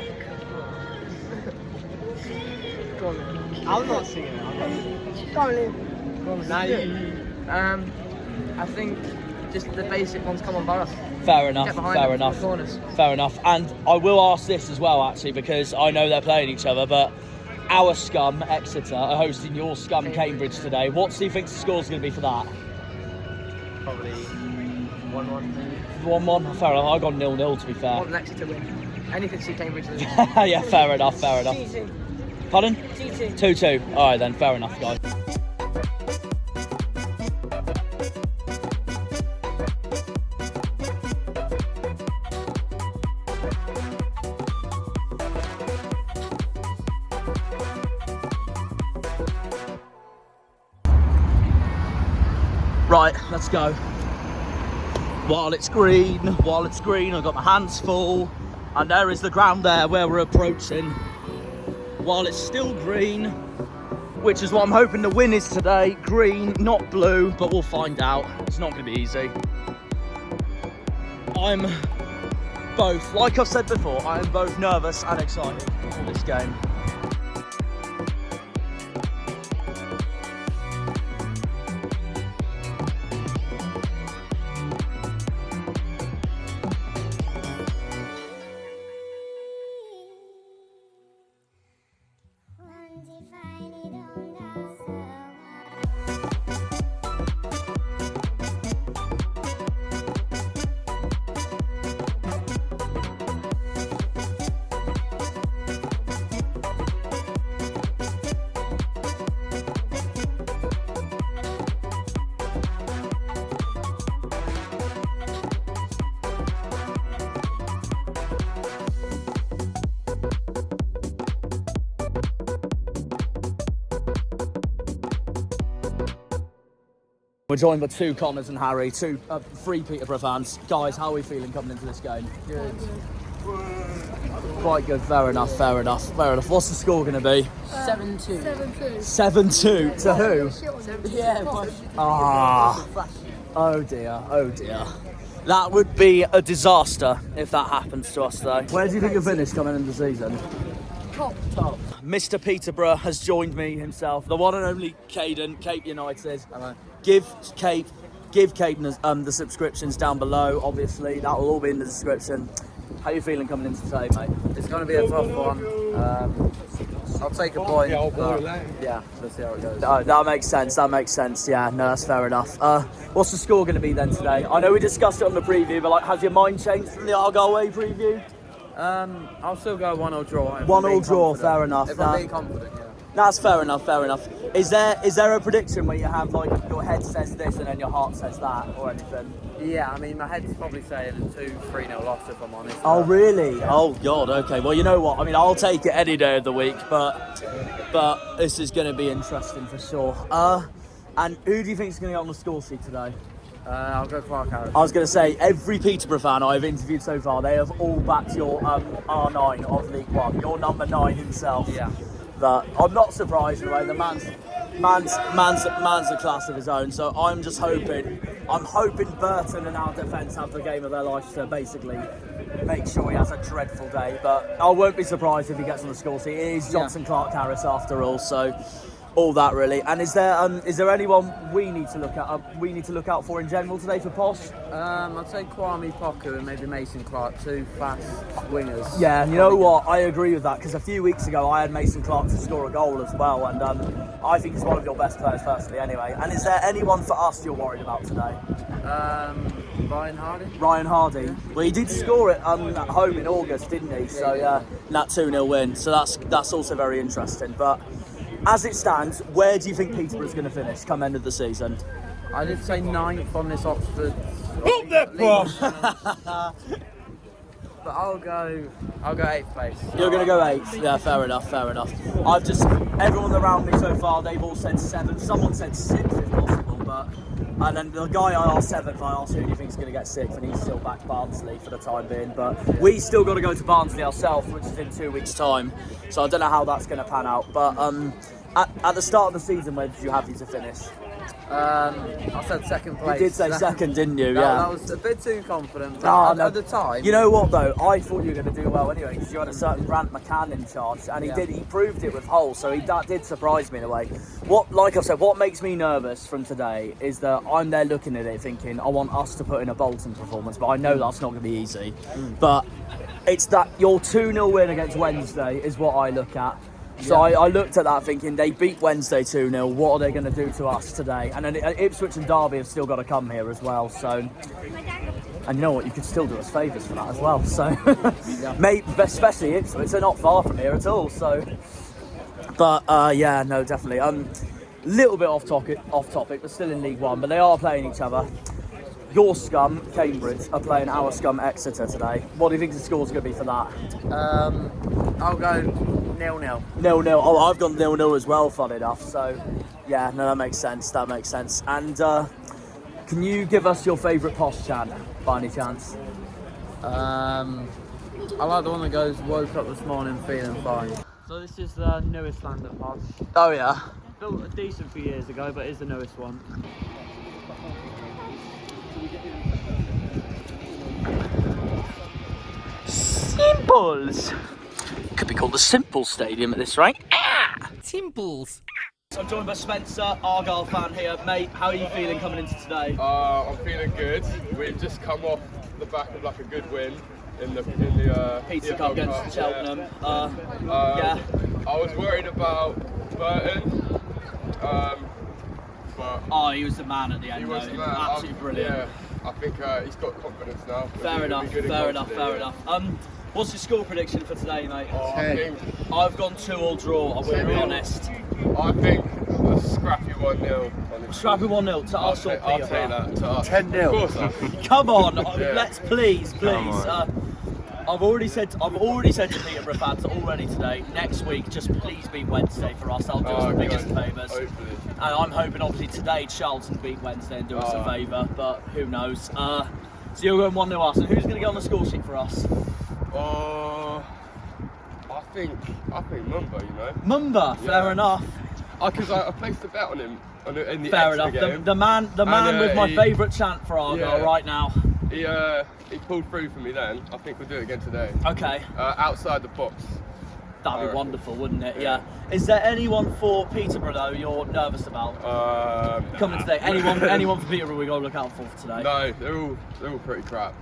Go on, then. I'm not singing it. Go on, Liam. Go on, then. I think just the basic ones. Come on, Borough. Fair enough, Get behind fair them, enough, the corners. fair enough. And I will ask this as well, actually, because I know they're playing each other, but our scum, Exeter, are hosting your scum, Cambridge, today. What do you think the score's going to be for that? Probably 1-1. 1-1? Fair enough. I got 0-0, to be I fair. want Exeter to win. Anything to see Cambridge lose. Yeah, fair enough, fair enough. 2-2. Pardon? 2-2. 2-2. All right, then. Fair enough, guys. Right, let's go. While it's green, I've got my hands full, and there is the ground there where we're approaching. While it's still green, which is what I'm hoping the win is today. Green, not blue, but we'll find out. It's not going to be easy. I'm both, like I've said before, I am both nervous and excited for this game. We're joined by two Connors and Harry, three Peterborough fans. Guys, how are we feeling coming into this game? Good. Quite good, fair enough, fair enough, fair enough. What's the score going to be? 7-2. 7-2 to who? Yeah, POSH. Ah, oh dear, oh dear. That would be a disaster if that happens to us though. Where do you think you'll finish coming into the season? Top. Mr. Peterborough has joined me himself, the one and only Caden, Cape United. Hello. Give Cape the subscriptions down below, obviously. That will all be in the description. How are you feeling coming into today, mate? It's going to be a tough one. I'll take a point. Yeah, let's see how it goes. Oh, that makes sense, yeah, no, that's fair enough. What's the score going to be then today? I know we discussed it on the preview, but has your mind changed from the Argyle Way preview? I'll still go 1-0 draw. 1-0 draw, fair enough. If I'm being confident, yeah. That's fair enough. Is there a prediction where you have your head says this and then your heart says that or anything? Yeah, I mean, my head's probably saying a 2-3-0 loss if I'm honest. Oh really? Oh god, okay. Well, you know what? I mean, I'll take it any day of the week, but this is going to be interesting for sure. And who do you think is going to get on the score sheet today? I'll go Clark Harris. I was going to say, every Peterborough fan I've interviewed so far, they have all backed your R9 of League One, your number 9 himself. Yeah. But I'm not surprised in a way. The man's a class of his own. So I'm hoping Burton and our defence have the game of their life to basically make sure he has a dreadful day. But I won't be surprised if he gets on the score sheet. It is Johnson Clark Harris after all. So all that really. And is there anyone we need to look at? We need to look out for in general today for POSH? I'd say Kwame Poku and maybe Mason Clark, two fast wingers. Yeah, you know what? I agree with that because a few weeks ago I had Mason Clark to score a goal as well, and I think he's one of your best players personally. Anyway, and is there anyone for us you're worried about today? Ryan Hardy. Ryan Hardy. Well, he did score it at home in August, didn't he? So yeah, that 2-0 win. So that's also very interesting. But as it stands, where do you think Peterborough's going to finish come end of the season? I did say 9th on this Oxford. Up there, bro! But I'll go 8th place. You're going to go 8th? Yeah, fair enough. Everyone around me so far, they've all said 7th. Someone said 6th if possible, but And then the guy I asked 7th, I asked who do you think's going to get 6th, and he's still back Barnsley for the time being. But we still got to go to Barnsley ourselves, which is in 2 weeks' time. So I don't know how that's going to pan out. But at the start of the season, where did you have you to finish? I said second place. You did say second, didn't you? That was a bit too confident. Oh, At the time. You know what though? I thought you were going to do well anyway because you had a certain Grant McCann in charge, and he did. He proved it with Hull, so that did surprise me in a way. Like I said, what makes me nervous from today is that I'm there looking at it thinking I want us to put in a Bolton performance, but I know that's not going to be easy. But it's that your 2-0 win against Wednesday is what I look at. So I looked at that thinking they beat Wednesday 2-0, what are they going to do to us today? And then Ipswich and Derby have still got to come here as well. So, and you know what, you could still do us favours for that as well. So, mate, especially Ipswich, they're not far from here at all. So, but yeah, no, definitely. Little bit off topic, but still in League One. But they are playing each other. Your scum, Cambridge, are playing our scum, Exeter, today. What do you think the score's going to be for that? I'll go 0-0. 0-0. Oh, I've gone 0-0 as well, fun enough. So, yeah, no, that makes sense. That makes sense. And can you give us your favourite POSH chant, by any chance? I like the one that goes, woke up this morning feeling fine. So this is the newest land at POSH. Oh, yeah. Built a decent few years ago, but is the newest one. Simples. Could be called the Simple Stadium at this rate. Simples. So I'm joined by Spencer, Argyle fan here. Mate, how are you feeling coming into today? I'm feeling good. We've just come off the back of like a good win in the Pizza EFL Cup against Cup, Cheltenham. yeah. I was worried about Burton, but he was the man at the end. he was though. the man. Absolutely brilliant. Yeah, I think he's got confidence now. Fair enough. Fair enough. What's your score prediction for today, mate? I think I've gone 2-2 draw. I will be honest. I think a scrappy 1-0. Scrappy 1-0 to us or I'll take Peterborough. that to us. 10-0. Of course. Come on, Yeah. let's please. I've already said to Peterborough fans already today. Next week, just please beat Wednesday for us. I'll do us the biggest good. favours. Hopefully. And I'm hoping, obviously, today Charlton beat Wednesday and do us a favour. But who knows? So you're going 1-0 us. And who's going to get on the score sheet for us? I think Mumba, you know. Mumba, fair enough. Because I placed a bet on him in the Fair Exeter enough. game. The man with my favourite chant for Argyle right now. He pulled through for me then. I think we'll do it again today. Okay. Outside the box. That'd be wonderful, wouldn't it? Yeah. Is there anyone for Peterborough though you're nervous about coming today? Anyone for Peterborough we got to look out for today? No, they're all pretty crap.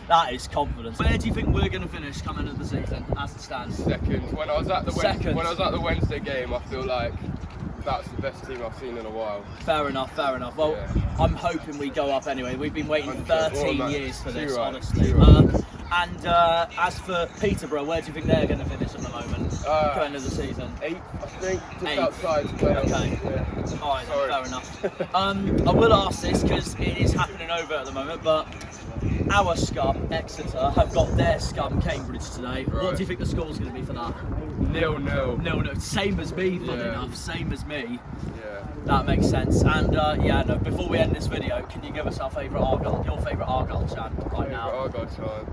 That is confidence. Where do you think we're going to finish coming into the season as it stands? Second. When I was at the Second. when I was at the Wednesday game, I feel like that's the best team I've seen in a while. Fair enough. Well, Yeah. I'm hoping we go up anyway. We've been waiting 13 years for this, Too right, honestly. too right. And as for Peterborough, where do you think they're going to finish at the moment? Going into the season? 8th, I think, just 8th. outside. Okay. Yeah. Alright, Sorry. fair enough. I will ask this because it is happening over at the moment, but our scum, Exeter, have got their scum, Cambridge, today. What Right. do you think the score's going to be for that? 0-0. No, same as me, funny Yeah. enough, same as me. Yeah. That makes sense. And before we end this video, can you give us your favourite Argyle chant right now? Argyle chant.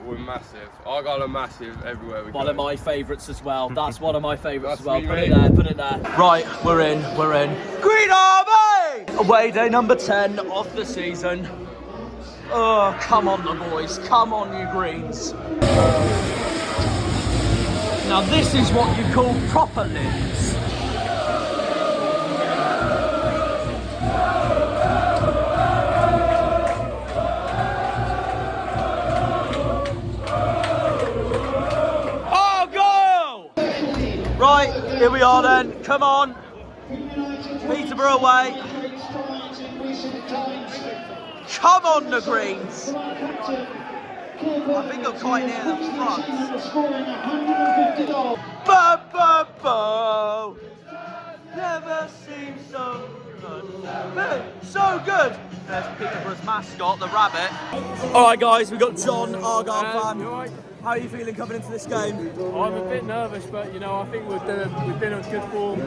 We're massive. Argyle are massive everywhere we go. One of my favourites as well. That's one of my favourites as That's well. me, Put mate. it there. Right, we're in. Green Army! Away day number 10 of the season. Oh, come on the boys. Come on you Greens. Now this is what you call proper limbs. Right, here we are then. Come on. Peterborough away. Come on, the Greens. I think I'm quite near the front. Bo. Never seems so good. Hey, so good. There's Peterborough's mascot, the rabbit. All right, guys, we've got John, Argyle fan. How are you feeling coming into this game? I'm a bit nervous, but you know, I think we've been on good form.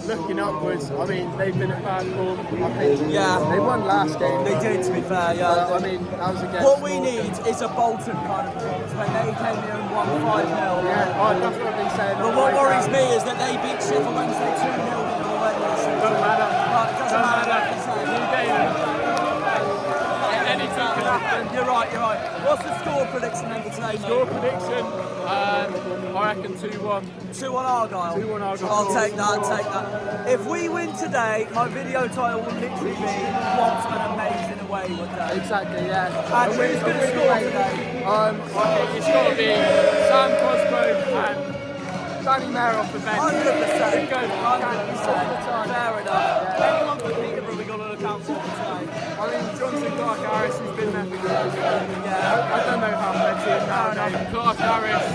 Looking upwards, I mean, they've been at bad form. I think they won last game. They did, to be fair, yeah. I mean, that was against. What we need is a Bolton kind of performance when they came in and won 5-0. Yeah, that's what I've been saying. But what worries me is that they beat Sheffield Wednesday 2-0 already. Doesn't matter. Right, it doesn't matter. New game. Anything can happen. You're right. What's the score prediction then for today, mate? Score prediction, I reckon 2-1. 2-1 Argyle? 2-1 Argyle. I'll take that. If we win today, my video title will literally be "What an amazing away with that." Exactly, yeah. And who's going to score today? I think it's got to be Sam Cosgrove and Danny Mayer off the bench. 100%. Go, 100%. Fair enough. Anyone for Peterborough we got to look out for today? I mean, Johnson Clark Harris has been there for years. Yeah. I don't know how much he is now. Clark Harris,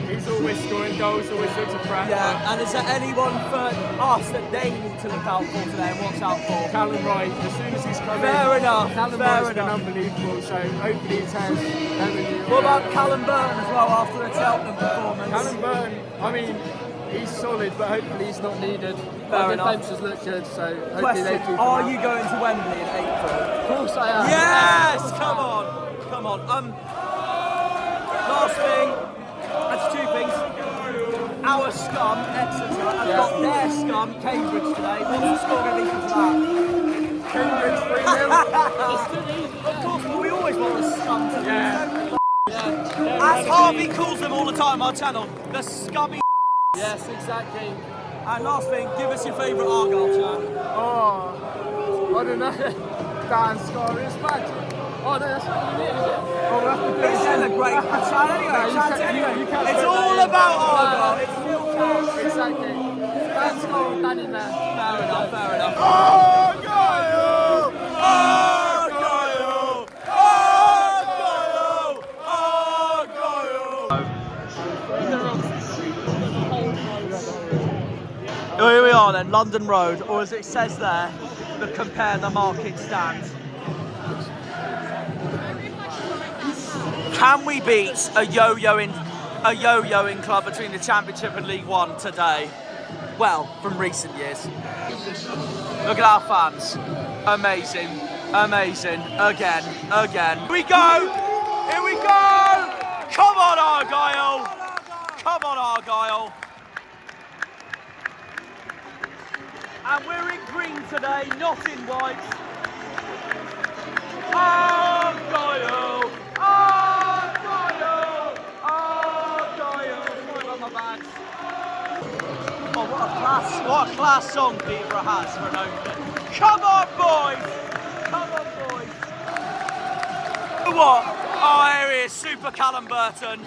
he's always scoring goals, always looks a threat. Yeah, and is there anyone for us that they need to look out for today and watch out for? Callum Wright, as soon as he's come in. Fair enough. Callum Wright's been unbelievable, so hopefully he turns. What about Callum Burton as well after the Cheltenham performance? Callum Burton, I mean, he's solid, but hopefully he's not needed. Fair The enough. defence has looked good, so hopefully Question, they keep are him you out. going to Wembley in April? Of course I am. Yes! Come on. Last thing, that's two things. Our scum, Exeter, have got their scum, Cambridge today. What's the score going to be for that? Cambridge 3-0. Of course, but we always want the scum to Yeah. As Harvey calls them all the time on our channel, the scummy. Yes, exactly. And last thing, give us your favourite Argyle chant. Oh, I don't know. Dan Scar's badge. Oh no, that's not even it, is it? Oh, we'll have to do it. It's still a great chant anyway. You can't It's put all that in. about Argyle. It still counts. Exactly. Dan Scar and Danny Mayer. Fair enough. Argyle! Here we are then, London Road, or as it says there, the Compare the Market stand. Can we beat a yo-yoing club between the Championship and League One today? Well, from recent years. Look at our fans. Amazing. Again. Here we go! Come on, Argyle! And we're in green today, not in white. Argyle! Sorry about my bags. Oh, what a class song Peterborough has for an opening. Come on, boys! What? Oh, here he is, Super Callum Burton.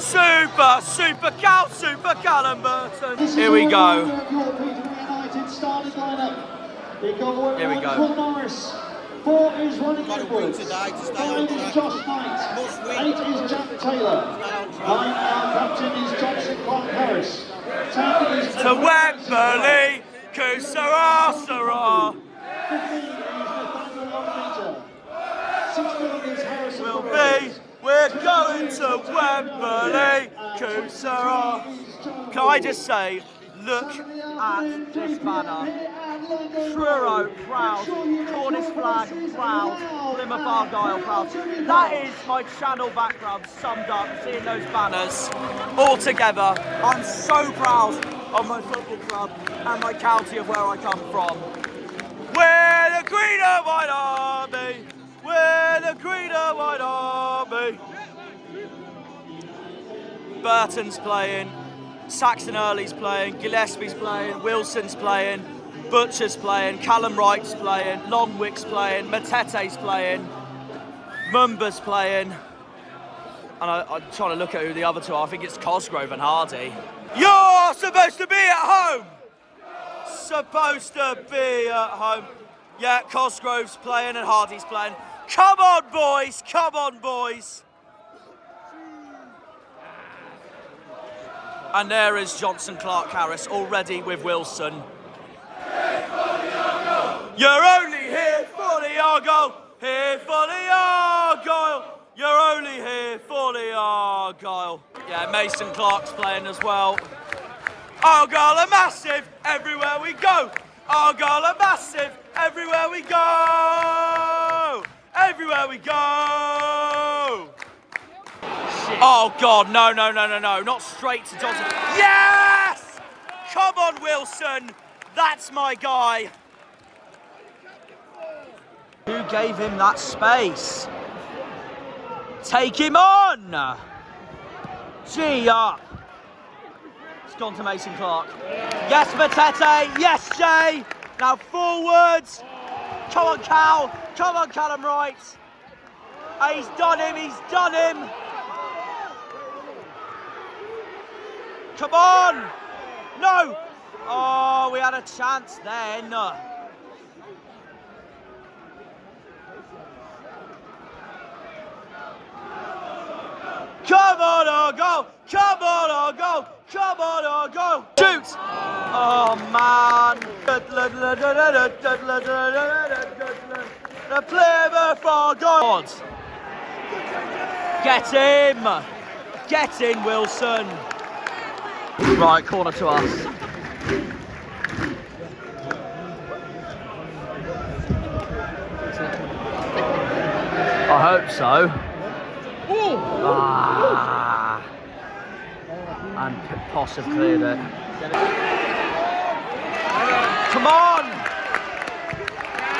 Super Callum Burton. Here we go. Here we go. 4 is Ronnie Edwards. 5 is Josh Knight. 8 is Jack Taylor. 9 our captain is Johnson Clark Harris. 10 is To Wembley, Kusara. 15 is Nathaniel Longmeter. 16 is Harrison. We're going to Wembley, Kusara. Can I just say, look at this banner. Truro proud, Cornish flag proud, Plymouth Argyle proud. That is my channel background summed up, seeing those banners all together. I'm so proud of my football club and my county of where I come from. We're the Green and White Army! We're the Green and White Army! Burton's playing, Saxon Early's playing, Gillespie's playing, Wilson's playing, Butcher's playing, Callum Wright's playing, Longwick's playing, Matete's playing, Mumba's playing, and I'm trying to look at who the other two are. I think it's Cosgrove and Hardy. You're supposed to be at home! Supposed to be at home. Yeah, Cosgrove's playing and Hardy's playing. Come on, boys! And there is Johnson Clark Harris already with Wilson. You're only here for the the Argyle, here for the Argyle. You're only here for the Argyle. Yeah, Mason Clark's playing as well. Argyle are massive everywhere we go. Argyle are massive everywhere we go. Everywhere we go. Oh God, no, not straight to Johnson. Yes! Come on, Wilson. That's my guy. Who gave him that space? Take him on! Gee up. It's gone to Mason Clark. Yes, Matete. Yes, Jay. Now forwards. Come on, Cal. Come on, Callum Wright. He's done him. He's done him. Come on. No. Oh, we had a chance then. Come on, Argyle! Come on, Argyle! Come on, Argyle! Shoot! Oh, man! The Plymouth Argyle! Get him! Get in, Wilson! Right, corner to us. I hope so. Ah. And POSH have cleared it. Come on!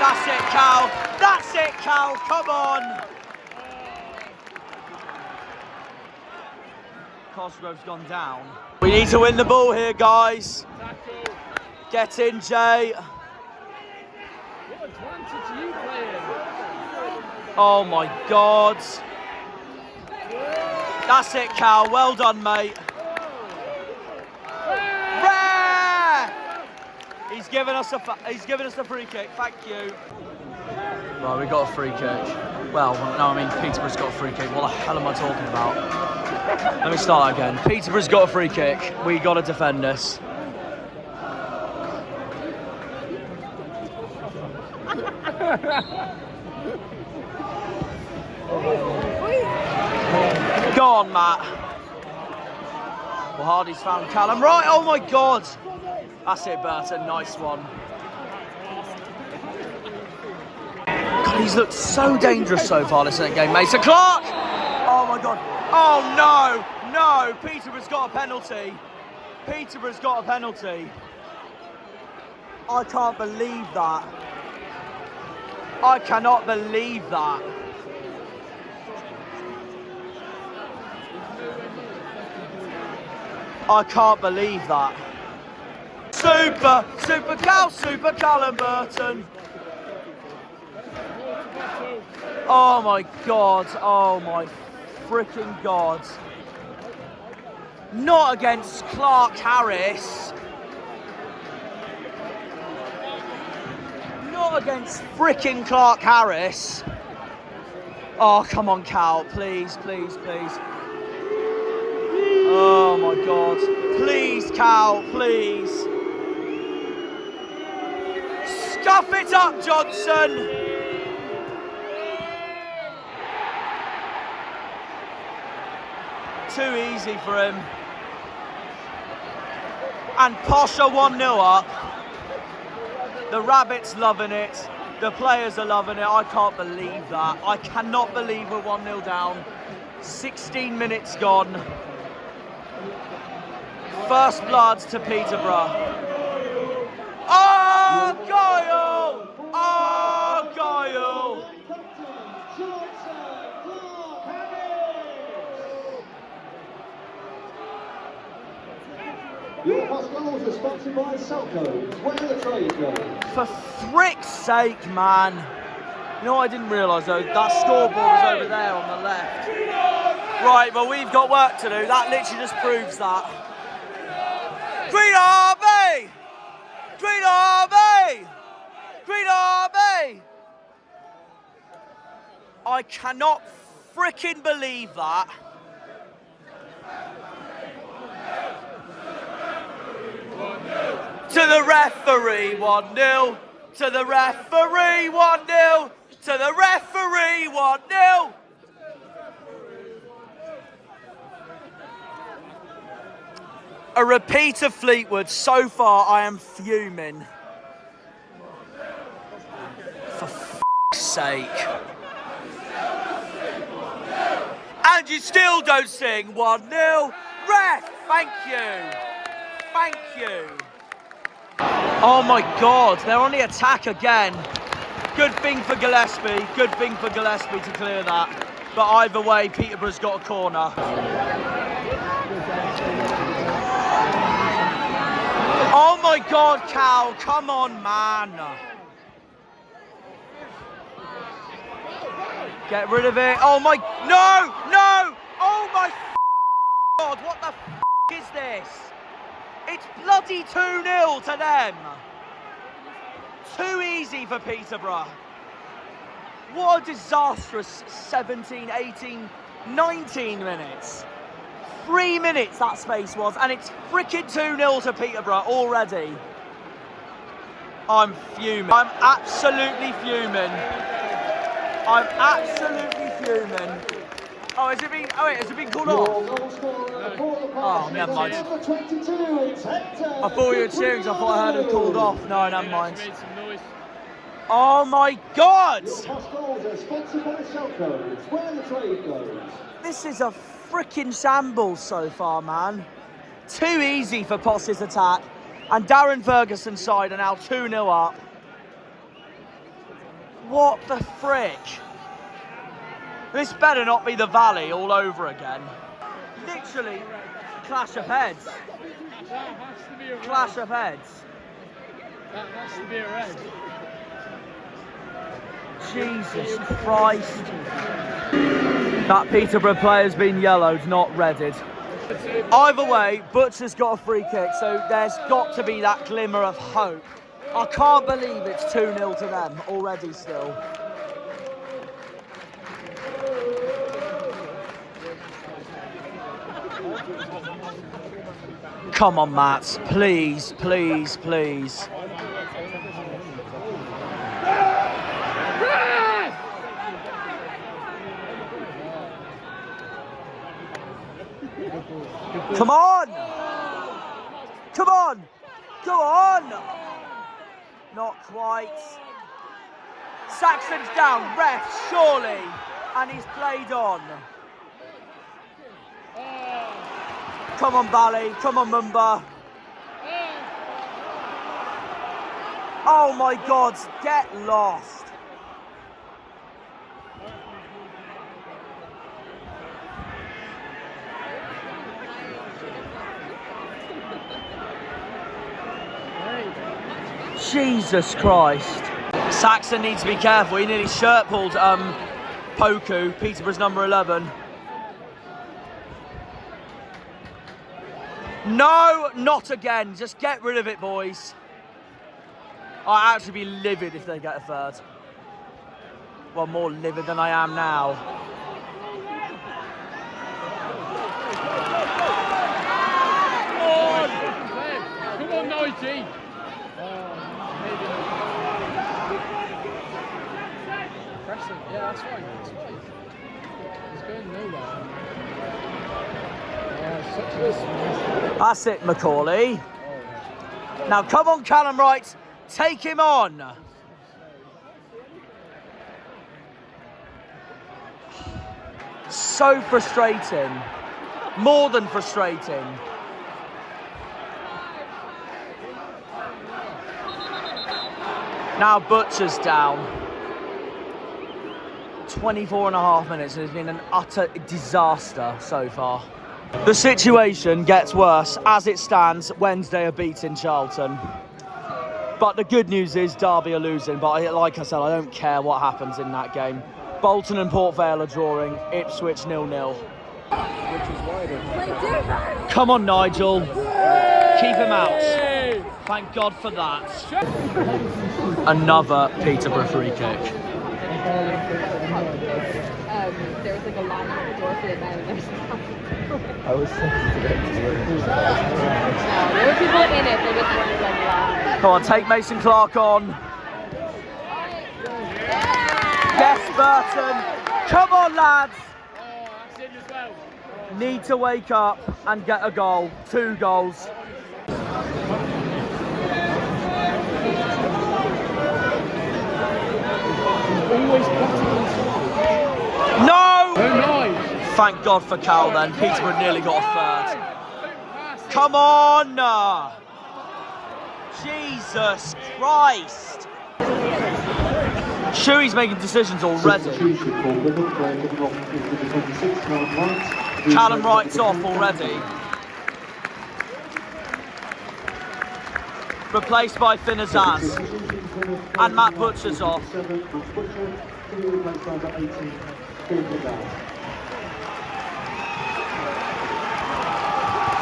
That's it, Cal. That's it, Cal. Come on. Cosgrove's gone down. We need to win the ball here, guys. Get in, Jay. What advantage are you playing? Oh my God. That's it, Cal. Well done, mate. Rare! He's given us a free kick. Thank you. Right, we got a free kick. Well, no, I mean Peterborough's got a free kick. What the hell am I talking about? Let me start again. Peterborough's got a free kick. We got to defend this. Go on, Matt. Well, Hardy's found Callum. Right, oh my God. That's it, Burton. Nice one. God, he's looked so dangerous so far this game. Mason Clark! Oh my God. Oh no, no. Peterborough's got a penalty. Peterborough's got a penalty. I can't believe that. I cannot believe that. I can't believe that. Super Callum Burton. Oh my God, oh my freaking God. Not against Clark Harris. Not against freaking Clark Harris. Oh, come on, Cal, please, please, please. Oh my God. Please, Cal, please. Scuff it up, Johnson. Too easy for him. And POSH are 1-0 up. The Rabbits loving it. The players are loving it. I can't believe that. I cannot believe we're 1-0 down. 16 minutes gone. First blood to Peterborough. Argyle! Argyle! Your POSH goals are sponsored by Selco. Where the trade goes. For frick's sake, man. You know what I didn't realise though? That scoreboard was over there on the left. Right, well we've got work to do. That literally just proves that. Green Army! Green Army! Green Army! I cannot frickin' believe that. To the referee, 1-0. To the referee, 1-0. to the referee, 1-0. A repeat of Fleetwood. So far, I am fuming. For f***'s sake. And you still don't sing. 1-0. Ref, thank you. Thank you. Oh my God, they're on the attack again. Good thing for Gillespie. Good thing for Gillespie to clear that. But either way, Peterborough's got a corner. Oh my God, Cal, come on, man. Get rid of it. Oh my, no. Oh my God, what the is this? It's bloody 2-0 to them. Too easy for Peterborough. What a disastrous 17, 18, 19 minutes. 3 minutes that space was, and it's freaking 2-0 to Peterborough already. I'm fuming. I'm absolutely fuming. I'm absolutely fuming. Oh, has it been? Oh wait, has it been called off? Oh, never mind. I thought we were cheering, so I thought I heard it called off. No, never mind. Oh my God! This is a freaking shambles so far, man. Too easy for Posh's attack, and Darren Ferguson's side are now 2-0 up. What the frick? This better not be the Valley all over again. Literally, clash of heads. That has to be a red. Clash of heads. That has to be a red. Jesus Christ. That Peterborough player's been yellowed, not redded. Either way, Butcher's got a free kick, so there's got to be that glimmer of hope. I can't believe it's 2-0 to them already still. Come on, Matt. Please, please, please. Come on! Come on! Go on! Not quite. Saxon's down. Ref, surely. And he's played on. Come on, Bally. Come on, Mumba. Oh, my God. Get lost. Jesus Christ. Saxon needs to be careful. He nearly shirt pulled Poku, Peterborough's number 11. No, not again. Just get rid of it, boys. I'd actually be livid if they get a third. Well, more livid than I am now. Come on, Nike. Yeah, that's fine. That's fine. He's going nowhere. That's it, Macaulay. Now, come on, Callum Wright. Take him on. So frustrating. More than frustrating. Now Butcher's down. 24 and a half minutes. It's been an utter disaster so far. The situation gets worse. As it stands, Wednesday are beating Charlton. But the good news is Derby are losing. But like I said, I don't care what happens in that game. Bolton and Port Vale are drawing. Ipswich 0-0. Come on, Nigel. Keep him out. Thank God for that. Another Peterborough free kick. There was like a line at the door for the man and there's I was thinking there were people in it, they just weren't like Come on, take Mason Clark on. Burton. Come on, lads. Oh, that's in as well. Need to wake up and get a goal. 2 goals. No! Oh, nice. Thank God for Cal then. Peterborough nearly got a third. Come on! Jesus Christ! Shuey's making decisions already. Callum Wright's off already. Replaced by Penzance. And Matt Butcher's off.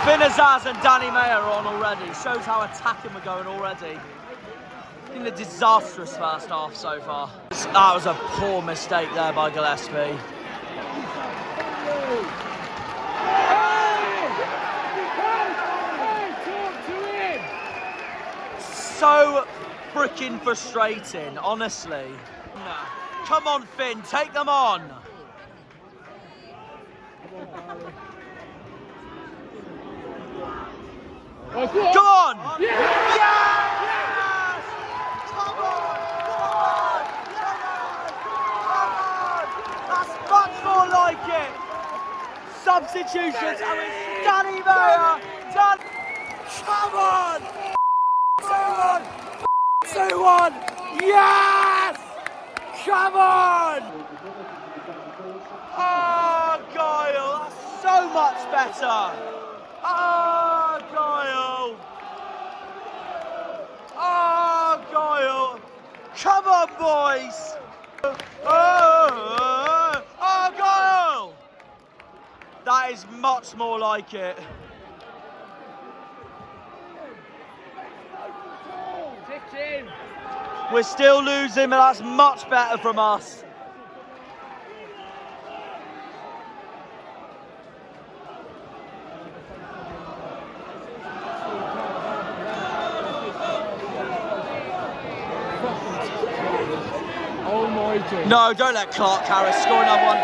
Penzance and Danny May are on already. Shows how attacking we're going already. In the disastrous first half so far. That was a poor mistake there by Gillespie. So freaking frustrating, honestly. Come on, Finn, take them on. Oh, Go on! Yeah! Yes! Come on! That's much more like it. Substitutions, and it's Danny Mayer. Come on! 2-1! Yes! Come on! Argyle, that's so much better. Argyle! Argyle! Come on, boys! Argyle! That is much more like it. We're still losing, but that's much better from us. Oh my God. No, don't let Clark Harris score another one.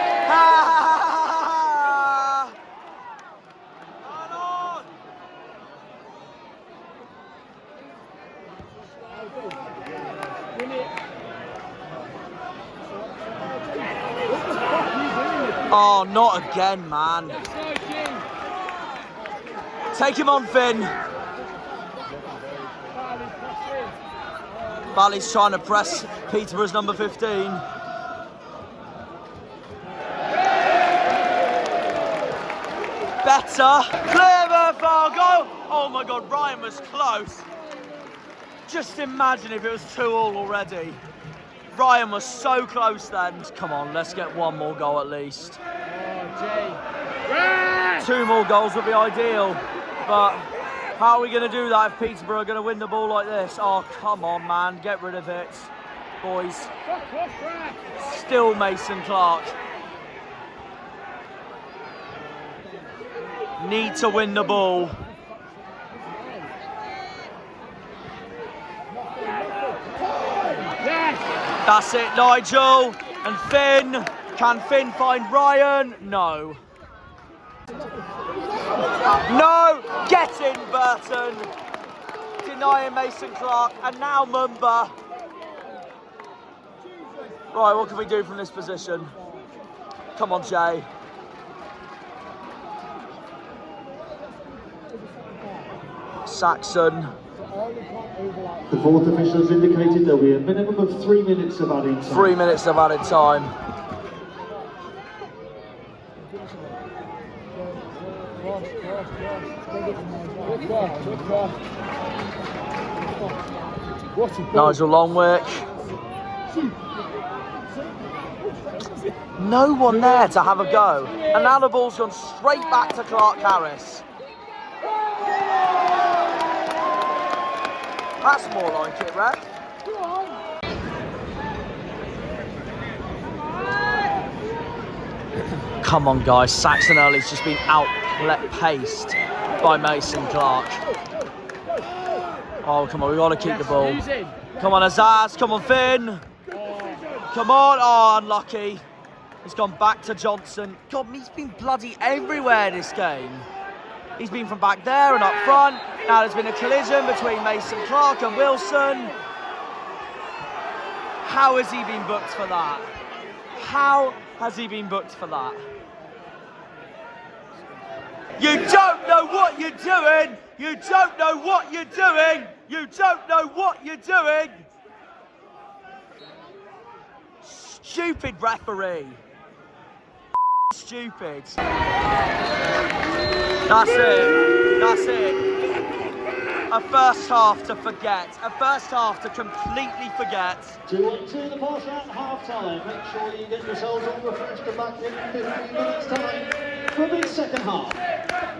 Oh, not again, man. Take him on, Finn. Bally's trying to press Peterborough's number 15. Better. Plymouth Argyle. Oh my God, Ryan was close. Just imagine if it was 2-2 already. Ryan was so close then. Come on, let's get one more goal at least. Oh, 2 more goals would be ideal. But how are we going to do that if Peterborough are going to win the ball like this? Oh, come on, man. Get rid of it, boys. Still Mason Clark. Need to win the ball. That's it, Nigel. And Finn. Can Finn find Ryan? No. No! Get in, Burton. Denying Mason Clark. And now Mumba. Right, what can we do from this position? Come on, Jay. Saxon. The fourth official has indicated there'll be a minimum of 3 minutes of added time. 3 minutes of added time. Nigel Longwick. No one there to have a go. And now the ball's gone straight back to Clark Harris. That's more like it, ref. Come on, guys. Saxon Early's just been outpaced by Mason Clark. Oh, come on. We've got to keep the ball. Come on, Azaz. Come on, Finn. Come on. Oh, unlucky. He's gone back to Johnson. God, he's been bloody everywhere this game. He's been from back there and up front. Now there's been a collision between Mason Clark and Wilson. How has he been booked for that? How has he been booked for that? You don't know what you're doing! You don't know what you're doing! You don't know what you're doing! Stupid referee. Stupid. That's it. That's it. A first half to forget. A first half to completely forget. 2-1 the POSH at half-time. Make sure you get yourselves all refreshed and back in 15 minutes' time for the second half.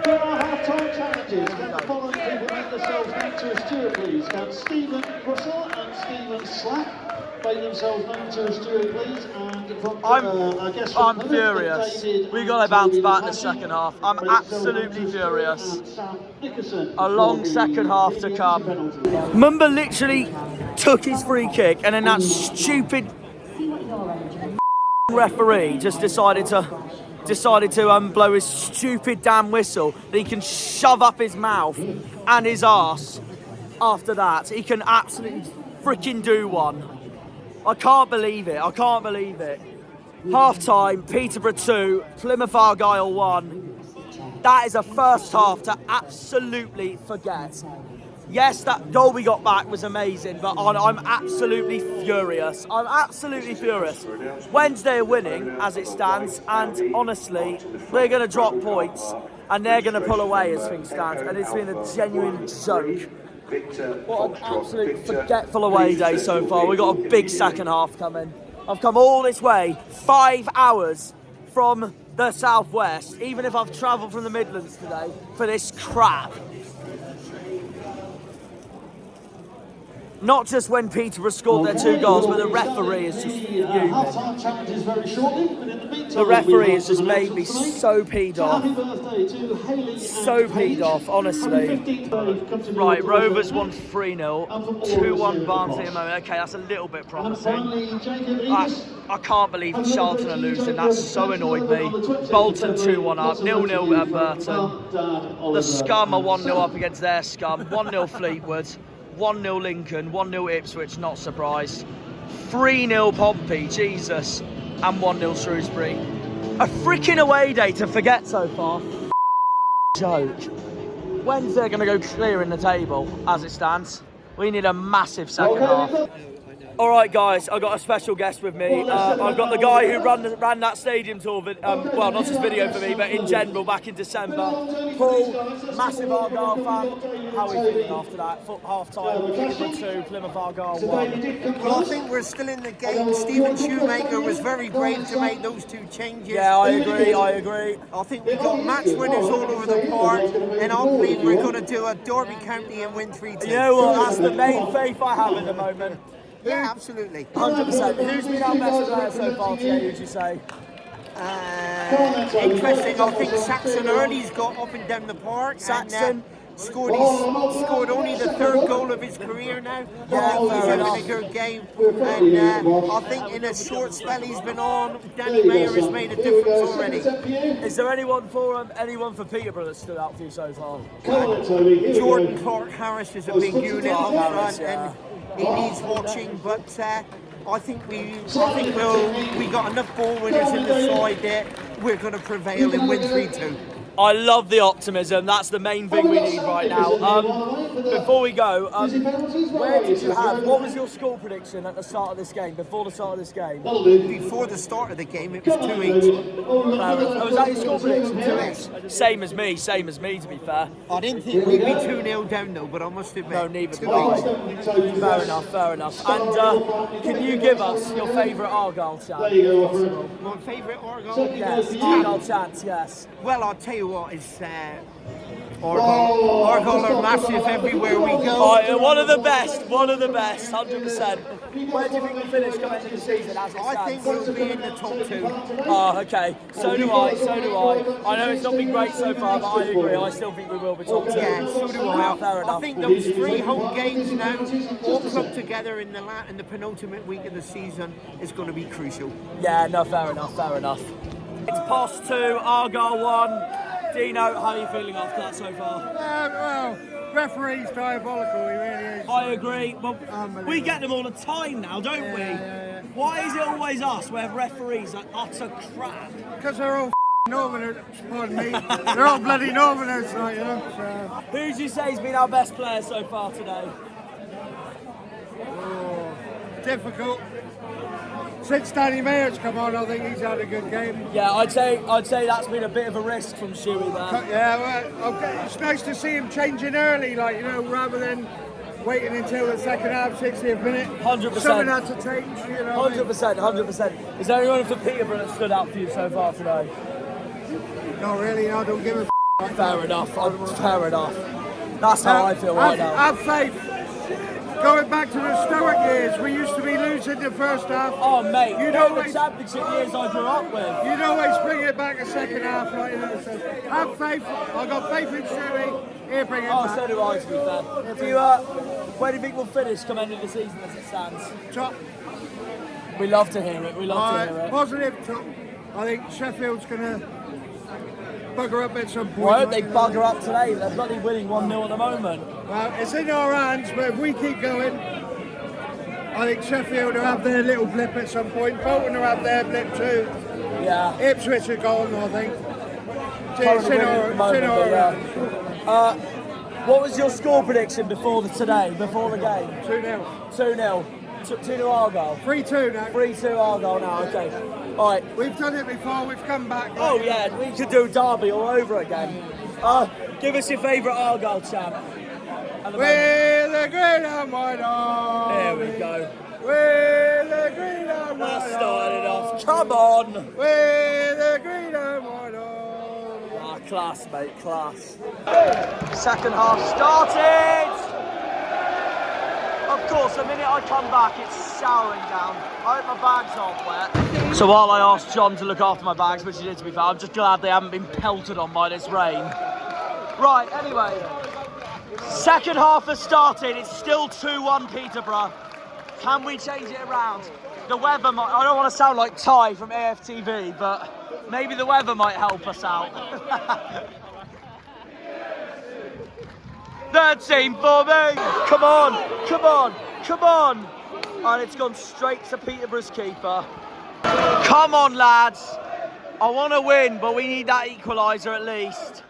There are half-time challenges. Can the following people make themselves known to a steward, please? Can Stephen Russell and Stephen Slack make themselves known to a steward, please? And from, I'm furious. We got to bounce back in the second half. I'm absolutely furious. A long second half to come. Mumba literally took his free kick, and then that stupid referee just decided to blow his stupid damn whistle that he can shove up his mouth and his arse. After that, he can absolutely freaking do one. I can't believe it. I can't believe it. Half time, Peterborough 2, Plymouth Argyle 1. That is a first half to absolutely forget. Yes, that goal we got back was amazing, but I'm absolutely furious. I'm absolutely furious. Wednesday are winning as it stands, and honestly, we're going to drop points, and they're going to pull away as things stand, and it's been a genuine joke. What an absolute forgetful away day so far. We've got a big second half coming. I've come all this way, 5 hours from the southwest, even if I've travelled from the Midlands today, for this crap. Not just when Peterborough scored their 2 goals, but the referee is just fuming. The referee has just made me so peed off. So peed off, honestly. Right, Rovers won 3-0. 2-1 Barnsley at the moment. Okay, that's a little bit promising. I can't believe Charlton are losing. That so annoyed me. Bolton 2-1 up. 0-0 at Burton. The Scum are 1-0 up against their Scum. 1-0 Fleetwood. 1-0 Lincoln, 1-0 Ipswich, not surprised. 3-0 Pompey, Jesus, and 1-0 Shrewsbury. A freaking away day to forget so far. Joke. When's they're going to go clear in the table as it stands? We need a massive second half. All right, guys, I've got a special guest with me. I've got the guy who ran that stadium tour, well, not just video for me, but in general, back in December. Paul, massive Argyle fan. How are we feeling after that? Half-time, Peterborough 2, Plymouth Argyle 1. Well, I think we're still in the game. Stephen Shoemaker was very brave to make those 2 changes. Yeah, I agree. I think we've got match winners all over the park, and I believe we're going to do a Derby County and win 3-2. You know what? That's the main faith I have at the moment. Yeah, absolutely. 100%. Who's been our best player so far today, would you say? Interesting. I think Saxon Early's got up and down the park. Saxon. Scored only the 3rd goal of his career now. Yeah, he's having a good game. And I think in a short spell he's been on, Danny Mayer has made a difference already. Is there anyone for Peterborough that stood out for you so far? Jordan Clark Harris is a big unit up front, and he needs watching, but I think we got enough ball winners in the side that we're going to prevail and win 3-2. I love the optimism. That's the main thing we need right now. Before we go, what was your score prediction at the start of this game, before the start of this game? Before the start of the game, it was 2-8. Was that your score prediction, 2-8? Same as me, to be fair. I didn't think we'd be 2-0 down though, but I must admit. No, neither did I. Fair enough. And can you give us your favourite Argyle chant? My favourite Argyle? Yes, Argyle chants, yes. Well, I'll tell you what, is Argyle are massive everywhere we go. One of the best, 100%. Where do you think we'll finish coming into the season as it stands? I think we'll be in the top 2. Oh, okay. So do I. I know it's not been great so far, but I agree. I still think we will be top 2. Yeah, so do I. Fair enough. I think those 3 home games now, all clubbed together in the penultimate week of the season, is going to be crucial. Yeah, no, fair enough. It's POSH 2, Argyle 1. Dino, how are you feeling after that so far? Well, referee's diabolical, he really is. I agree. Well, we get them all the time now, don't we? Yeah. Why is it always us where referees are utter crap? Because they're all Northerners, pardon me. They're all bloody Northerners, like, you know. So. Who do you say has been our best player so far today? Difficult. Since Danny Mayer's come on, I think he's had a good game. Yeah, I'd say that's been a bit of a risk from Shuey there. Yeah, well, it's nice to see him changing early, like, you know, rather than waiting until the second half, 60th minute. 100%. Something had to change, you know. 100%. Is there anyone for Peterborough that stood out for you so far today? Not really, I don't give a Fair enough. That's how I feel right now. Have faith. Going back to the Stoic years, we used to be losing the first half. Oh, mate, you'd all always, the championship years I grew up with. You'd always bring it back a second half, like, you know, so have faith. I've got faith in Shuey. Here, bring it back. So do I, to be fair. Where do you think we'll finish come end of the season as it stands? Top. We love to hear it. Positive top. I think Sheffield's going to bugger up at some point. Well, I hope they bugger up today. They're bloody winning 1-0 at the moment. Well, it's in our hands, but if we keep going, I think Sheffield will have their little blip at some point. Bolton will have their blip too. Yeah. Ipswich are gone, I think. It's in our hands. What was your score prediction before the game? 2-0. 2-0 Argyle. 3-2 now. 3-2 Argyle now, okay. Alright. We've done it before, we've come back. Oh yeah, we could do Derby all over again. Give us your favourite Argyle chant. We're the green and white army. There we go. We're the green and white army. That started it off. Come on. We're the green and white army. Class, mate, class. Second half started. Of course, the minute I come back, it's showering down. I hope my bags aren't wet. So while I asked John to look after my bags, which he did to be fair, I'm just glad they haven't been pelted on by this rain. Right, anyway. Second half has started. It's still 2-1 Peterborough. Can we change it around? The weather might... I don't want to sound like Ty from AFTV, but maybe the weather might help us out. Third team for me! Come on! And it's gone straight to Peterborough's keeper. Come on, lads! I want to win, but we need that equaliser at least.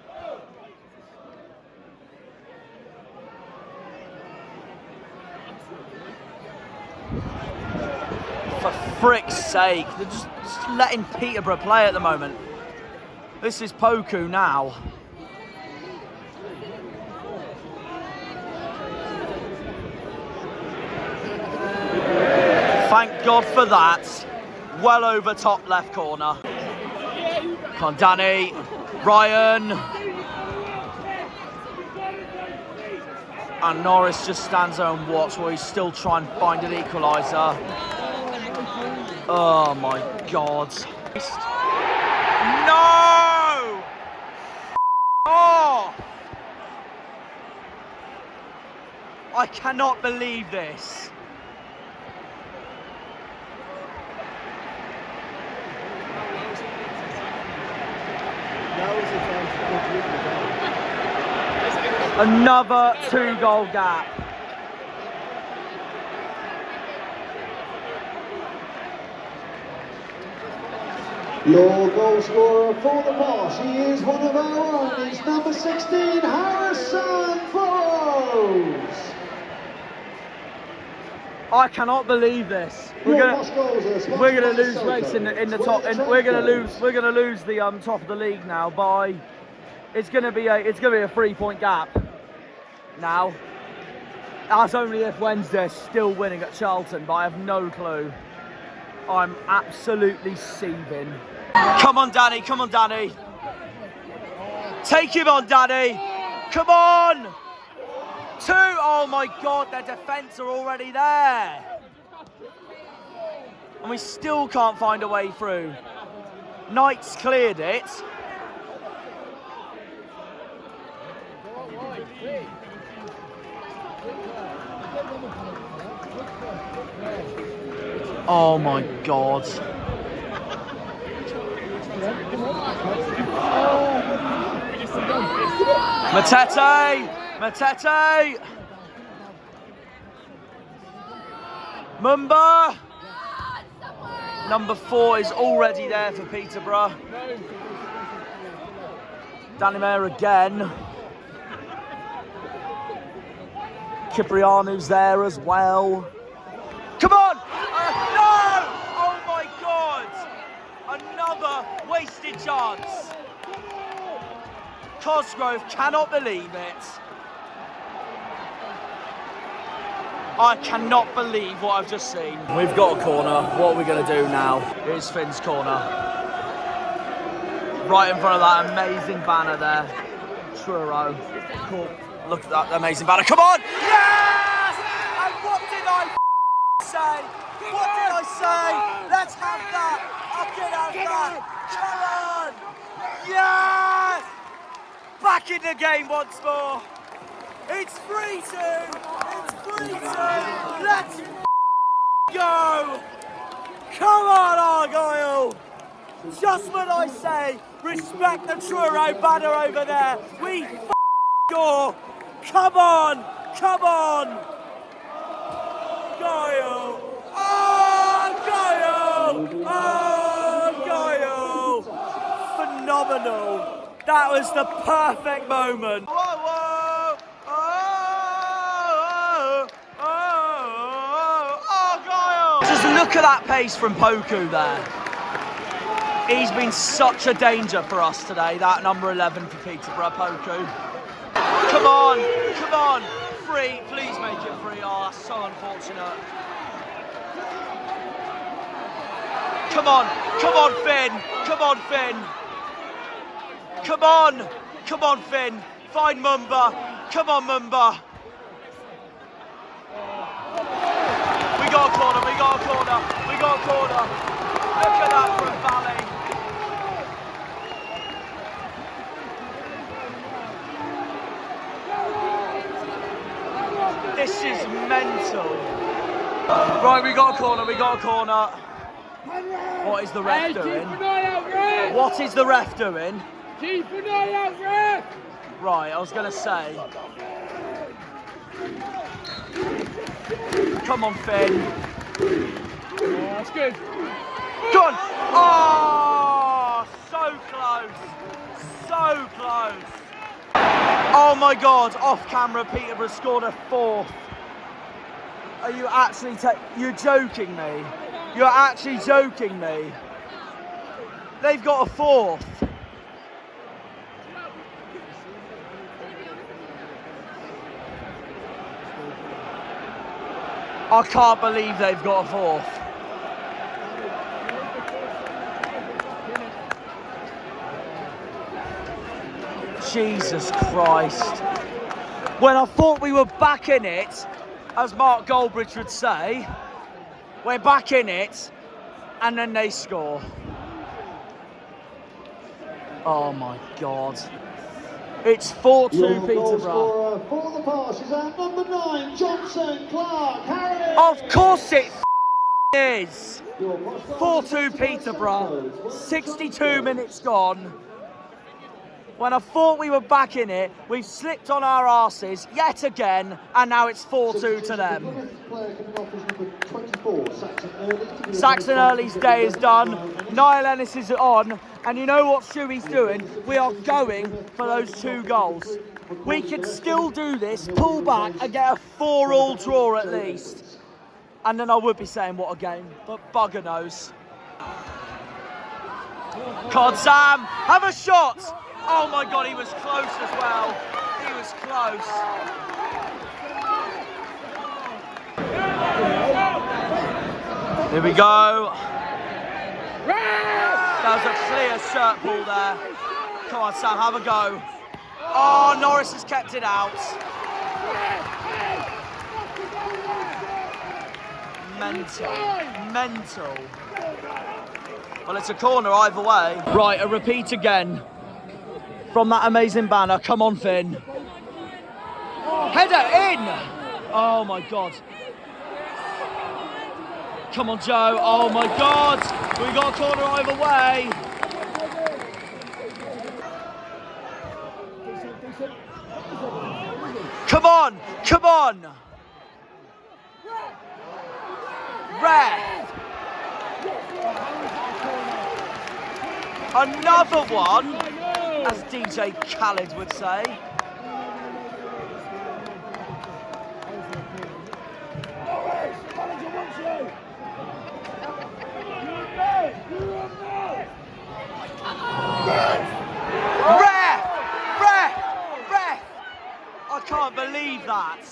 For frick's sake, they're just letting Peterborough play at the moment. This is Poku now. Thank God for that. Well over top left corner. Come on, Danny. Ryan. And Norris just stands there and watches while he's still trying to find an equaliser. Oh my God. No! Oh! I cannot believe this. Another 2-goal gap. Your goal scorer for the POSH, he is one of our own. He's number 16, Harrison Burrows. I cannot believe this. We're gonna lose race in the top, and we're gonna lose the top of the league now by. It's gonna be a 3-point gap. Now, that's only if Wednesday's still winning at Charlton, but I have no clue. I'm absolutely seething. Come on, Danny. Take him on, Danny. Come on. 2. Oh my God, their defence are already there. and we still can't find a way through. Knight's cleared it. Oh my God. Matete! Mumba! Number 4 is already there for Peterborough. Danny Mayer again. Cipriano's there as well. Come on! No! Oh my God! Another wasted chance. Cosgrove cannot believe it. I cannot believe what I've just seen. We've got a corner. What are we going to do now? Here's Finn's corner. Right in front of that amazing banner there. Truro. Cool. Look at that amazing banner. Come on! Yes! And what did I say? What did I say? Let's have that. I did have that. Come on! Yes! Back in the game once more. It's 3-2. It's 3-2. Let's go. Come on, Argyle. Just when I say respect the Truro banner over there, we score. Come on. Come on. Argyle. Argyle. Argyle. Phenomenal. That was the perfect moment. Whoa, whoa. Argyle. Just look at that pace from Poku there. He's been such a danger for us today, that number 11 for Peterborough, Poku. Come on, come on. Free, please make it free. Oh, that's so unfortunate. Come on, Finn. Come on, Finn. Come on, Finn. Find Mumba. Come on, Mumba. We got a corner. Look at that from Valley. This is mental. Right, we got a corner. What is the ref doing? What is the ref doing? Keep an eye out, ref! Right, I was going to say. Come on, Finn. Oh, that's good. Go on! Oh, so close. Oh my God, off camera, Peterborough scored a 4th. Are you actually you're joking me? You're actually joking me? They've got a 4th. I can't believe they've got a 4th. Jesus Christ. When I thought we were back in it, as Mark Goldbridge would say, we're back in it, and then they score. Oh my God. It's 4-2 Peterborough. For the POSH is our number 9, Johnson Clark Harris. Of course it is. 4-2 Peterborough. 62 minutes gone. When I thought we were back in it, we've slipped on our arses yet again, and now it's 4-2 to them. Saxon Early's day is done. Niall Ennis is on, and you know what Shuey's doing? We are going for those 2 goals. We can still do this, pull back and get a 4-all draw at least. And then I would be saying what a game, but bugger knows. Come on, Sam, have a shot! Oh my God, he was close as well. He was close. Here we go. That was a clear shirt pull there. Come on, Sam, have a go. Oh, Norris has kept it out. mental. Mental. Well, it's a corner either way. Right, a repeat again from that amazing banner. Come on, Finn. Header in! Oh my God. Come on, Joe. Oh my God. We got a corner either way. Come on, come on. Ref. Another one, as DJ Khaled would say. Ref! Ref! Ref! I can't believe that.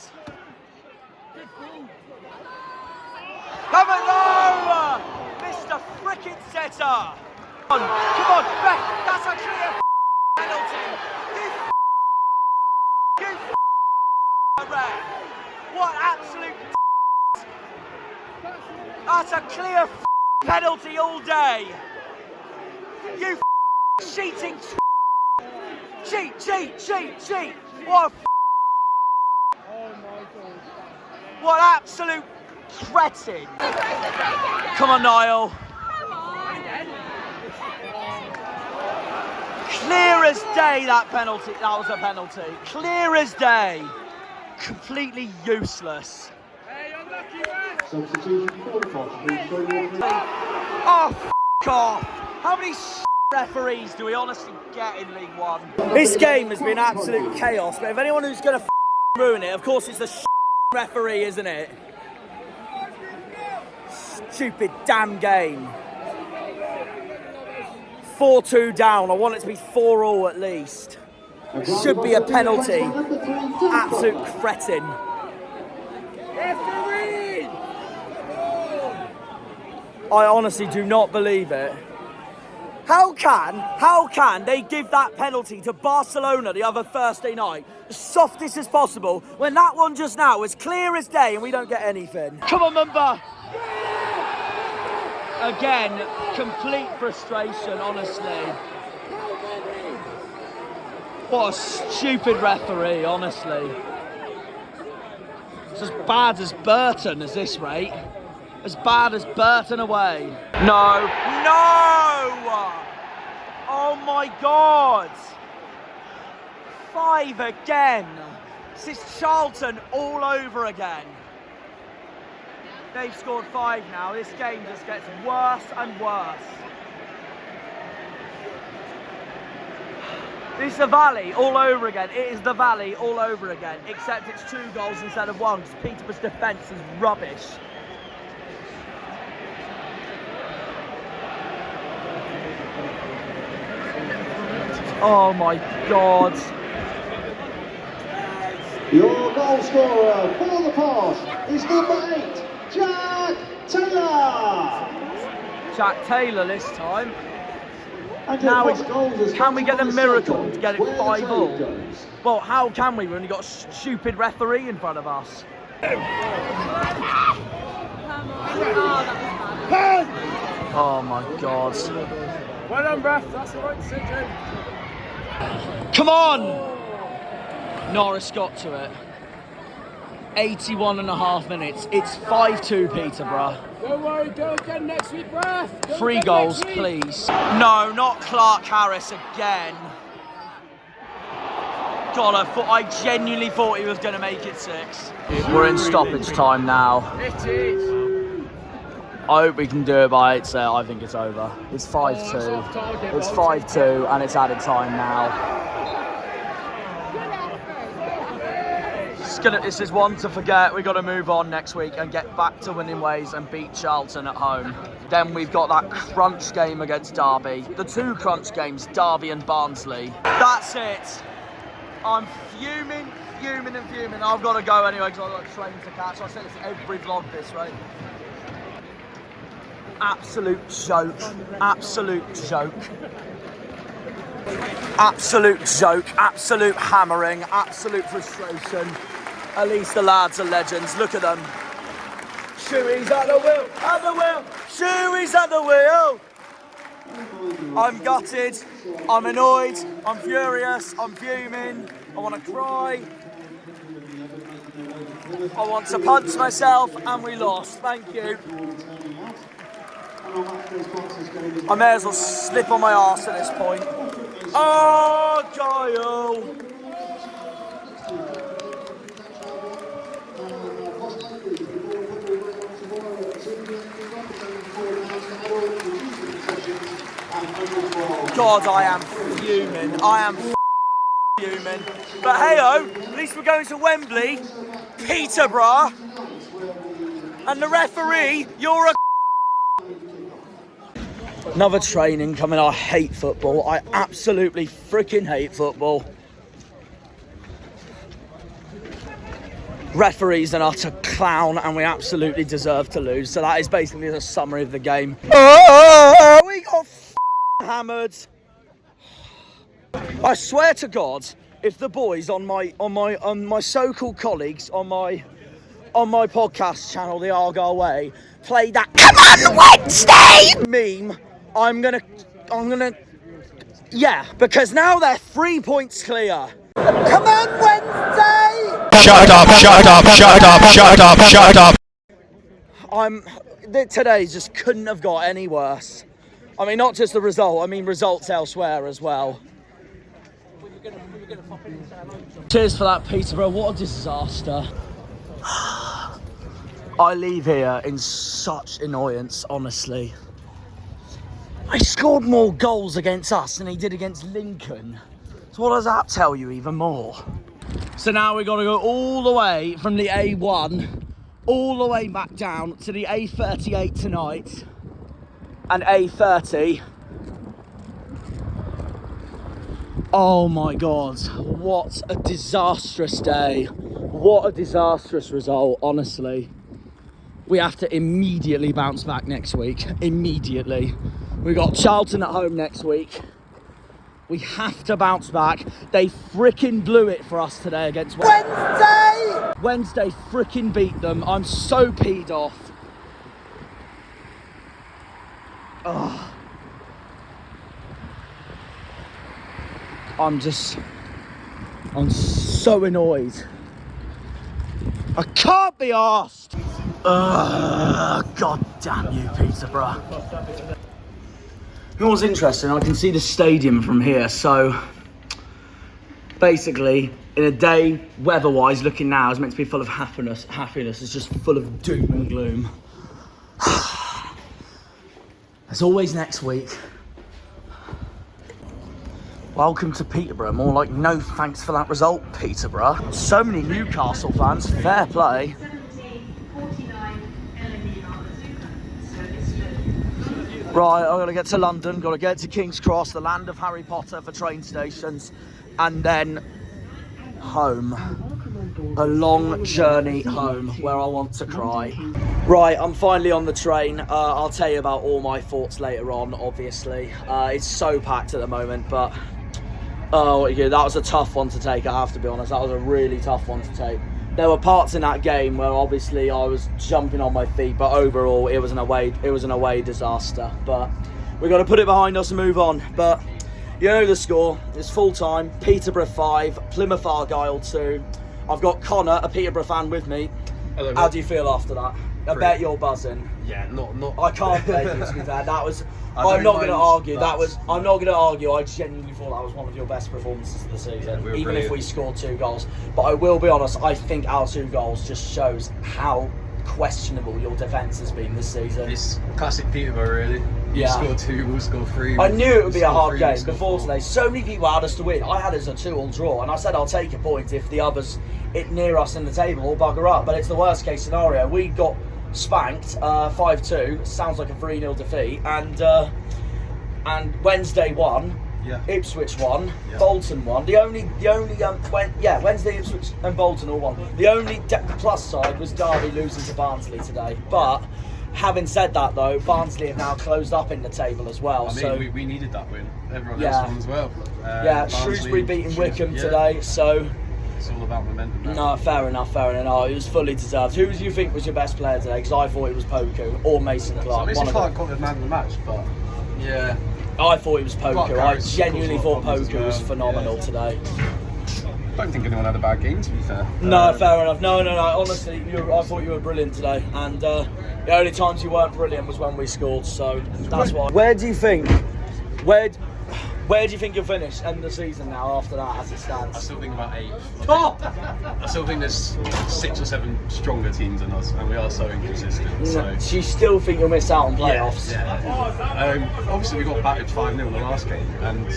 Come on, Mr. Frickin' Setter. Come on, ref! That's a clear penalty. You ref! What absolute? That's a clear penalty all day. You cheating. Cheat. What what absolute cretin. Come on, Niall. Clear as day, that penalty. That was a penalty. Clear as day. Completely useless. Substitution for POSH. Oh, f*** off. How many referees do we honestly get in League One? This game has been absolute chaos, but if anyone who's going to ruin it, of course it's the referee, isn't it? Stupid damn game. 4-2 down. I want it to be 4-4 at least. Should be a penalty. Absolute cretin. I honestly do not believe it. How can they give that penalty to Barcelona the other Thursday night, as softest as possible, when that one just now was clear as day and we don't get anything? Come on, Mumba. Again, complete frustration, honestly. What a stupid referee, honestly. It's as bad as Burton at this rate. As bad as Burton away. No. Oh my God. 5 again. This is Charlton all over again. They've scored 5 now. This game just gets worse and worse. It's the Valley all over again. It is the Valley all over again. Except it's 2 goals instead of 1 because Peterborough's defence is rubbish. Oh my God. Your goal scorer for the POSH is number 8, Jack Taylor. Jack Taylor this time. And now can we get the miracle to get it 5-5? Well, how can we when we've got a stupid referee in front of us? Oh my God. Well done, Bref. That's the right decision. Come on! Norris got to it. 81.5 minutes. It's 5-2 Peterborough. Don't worry, go again next week, Bref. 3 goals, please. No, not Clark Harris again. God, I genuinely thought he was going to make it 6. We're in stoppage time now. It is. I hope we can do it by 8, so I think it's over. It's 5-2. It's 5-2 and it's added time now. This is one to forget. We've got to move on next week and get back to winning ways and beat Charlton at home. Then we've got that crunch game against Derby. The 2 crunch games, Derby and Barnsley. That's it. I'm fuming. I've got to go anyway because I've got a train to catch. I say this every vlog this, right? Absolute joke. Absolute hammering, absolute frustration. At least the lads are legends. Look at them. Shoey's at the wheel, at the wheel. Shoey's at the wheel. I'm gutted. I'm annoyed. I'm furious. I'm fuming. I want to cry. I want to punch myself, and we lost. Thank you. I may as well slip on my arse at this point. Argyle! God, I am fuming. I am fuming. But hey-oh, at least we're going to Wembley, Peterborough, and the referee, you're a Another training coming. I hate football. I absolutely freaking hate football. Referee's an utter clown and we absolutely deserve to lose. So that is basically the summary of the game. Oh, we got hammered. I swear to God, if the boys on my so-called colleagues on my podcast channel, The Argyle Way, play that "Come on Wednesday" meme, I'm gonna, yeah, because now they're 3 points clear. Come on Wednesday! Shut up, shut up, shut up, shut up, shut up. Today just couldn't have got any worse. I mean, not just the result, I mean results elsewhere as well. Cheers for that, Peterborough. What a disaster. I leave here in such annoyance, honestly. He scored more goals against us than he did against Lincoln. So what does that tell you even more? So now we've got to go all the way from the A1, all the way back down to the A38 tonight, and A30. Oh my God, what a disastrous day. What a disastrous result, honestly. We have to immediately bounce back next week, immediately. We've got Charlton at home next week. We have to bounce back. They frickin' blew it for us today against Wednesday! Wednesday frickin' beat them. I'm so peed off. Ugh. I'm so annoyed. I can't be arsed. God damn you, Peterborough. You know what's interesting? I can see the stadium from here, so basically, in a day, weather-wise, looking now, is meant to be full of happiness. It's just full of doom and gloom. As always, next week. Welcome to Peterborough. More like no thanks for that result, Peterborough. So many Newcastle fans. Fair play. Right, I've got to get to London, got to get to King's Cross, the land of Harry Potter, for train stations, and then home. A long journey home where I want to cry. Right, I'm finally on the train. I'll tell you about all my thoughts later on, obviously. It's so packed at the moment, but that was a tough one to take, I have to be honest. That was a really tough one to take. There were parts in that game where obviously I was jumping on my feet, but overall it was an away disaster. But we've got to put it behind us and move on. But you know the score. It's full time. Peterborough 5, Plymouth Argyle 2. I've got Connor, a Peterborough fan, with me. Hello, how do you feel after that? I bet you're buzzing. Yeah, not. I can't blame you, to be fair. That was. I'm not going to argue. I'm not going to argue. I genuinely thought that was one of your best performances of the season, even brilliant. If we scored 2 goals. But I will be honest. I think our 2 goals just shows how questionable your defence has been this season. It's classic Peterborough, really. You score 2, we'll score 3. I knew it would be a hard game before today. So many people had us to win. I had us a 2-2 draw, and I said I'll take a point if the others near us in the table all bugger up. But it's the worst case scenario. We got spanked 5-2. Sounds like a 3-0 defeat, and Wednesday won. Yeah. Ipswich won. Yeah. Bolton won. Wednesday, Ipswich and Bolton all won. The only plus side was Derby losing to Barnsley today. But having said that, though, Barnsley have now closed up in the table as well. I mean, we needed that win. Everyone else won as well. Shrewsbury beating Wickham today. So it's all about momentum now. No, fair enough, fair enough. No, it was fully deserved. Who do you think was your best player today? Because I thought it was Poku or Mason Clark. So Mason Clark got the man of the match, but yeah. I thought it was Poku. I genuinely thought Poku was phenomenal today. I don't think anyone had a bad game, to be fair. No, fair enough. No. Honestly, I thought you were brilliant today. And the only times you weren't brilliant was when we scored. So that's why. Where do you think you'll finish end the season now after that as it stands? I still think about 8. Oh! I still think there's 6 or 7 stronger teams than us, and we are so inconsistent. So you still think you'll miss out on playoffs? Yeah. Obviously, we got battered 5-0 in the last game, and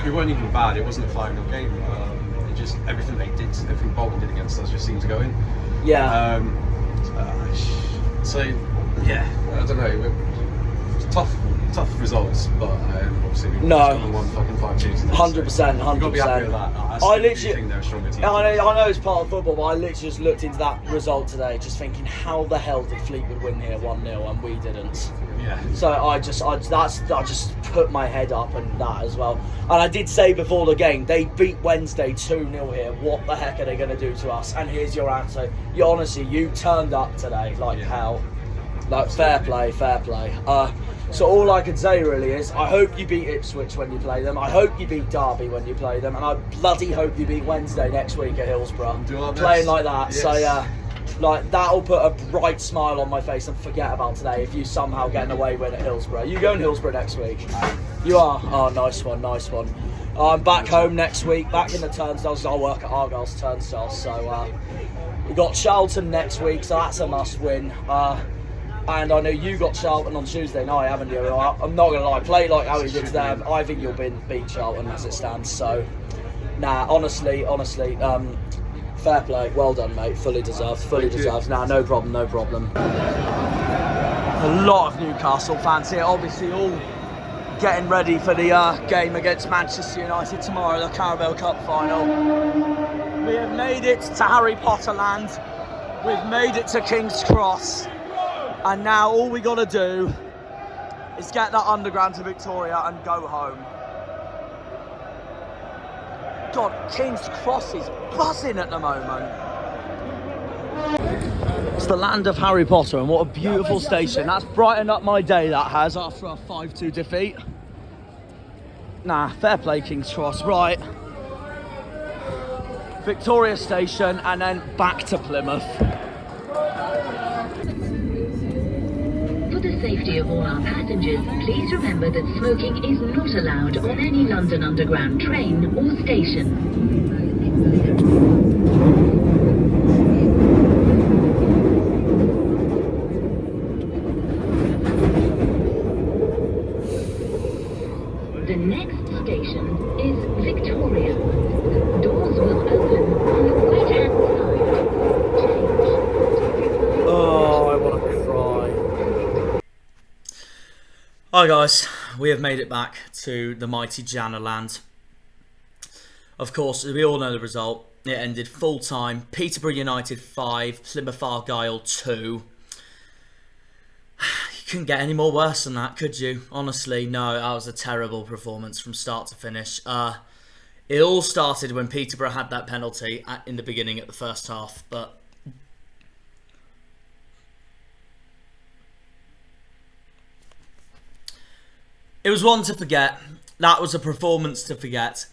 we weren't even bad. It wasn't a 5-0 game. It just everything Bolton did against us just seemed to go in. Yeah. So yeah, I don't know. It's tough results, but obviously we've won fucking 5-2. 100%. You've got to be happy with that. I literally think they're a stronger team. I know it's part of football, but I literally just looked into that result today, just thinking, how the hell did Fleetwood win here 1-0 and we didn't? Yeah. So I just put my head up and that as well. And I did say before the game, they beat Wednesday 2-0 here. What the heck are they going to do to us? And here's your answer. You turned up today like hell. Like fair play. So all I can say really is, I hope you beat Ipswich when you play them. I hope you beat Derby when you play them, and I bloody hope you beat Wednesday next week at Hillsborough. Playing like that, yes. So like that'll put a bright smile on my face and forget about today if you somehow get an away win at Hillsborough. You going Hillsborough next week? You are? Oh, nice one. I'm back home next week, back in the turnstiles. I'll work at Argyle's turnstiles. So we got Charlton next week, so that's a must win. And I know you got Charlton on Tuesday night, haven't you? I'm not going to lie, play like how you did today. I think you'll beat Charlton as it stands. So, honestly, fair play. Well done, mate. Fully deserved. No problem. A lot of Newcastle fans here, obviously all getting ready for the game against Manchester United tomorrow, the Carabao Cup final. We have made it to Harry Potter land. We've made it to King's Cross. And now all we got to do is get that underground to Victoria and go home. God, King's Cross is buzzing at the moment. It's the land of Harry Potter, and what a beautiful station. That's brightened up my day, that has, after a 5-2 defeat. Fair play, King's Cross. Right. Victoria Station, and then back to Plymouth. For the safety of all our passengers, please remember that smoking is not allowed on any London Underground train or station. The next station is Victoria. Doors will open on the right-hand side. Oh, I want to cry. Hi guys, we have made it back to the mighty Janner land. Of course, we all know the result. It ended full time. Peterborough United 5, Plymouth Argyle 2. You couldn't get any more worse than that, could you? Honestly, no, that was a terrible performance from start to finish. It all started when Peterborough had that penalty in the beginning at the first half, but it was one to forget. That was a performance to forget.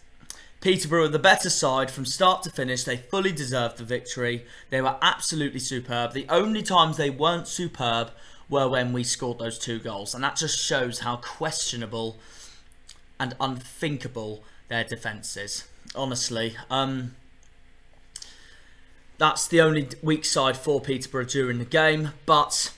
Peterborough were the better side from start to finish. They fully deserved the victory. They were absolutely superb. The only times they weren't superb were when we scored those 2 goals. And that just shows how questionable and unthinkable their defence is. Honestly. That's the only weak side for Peterborough during the game. But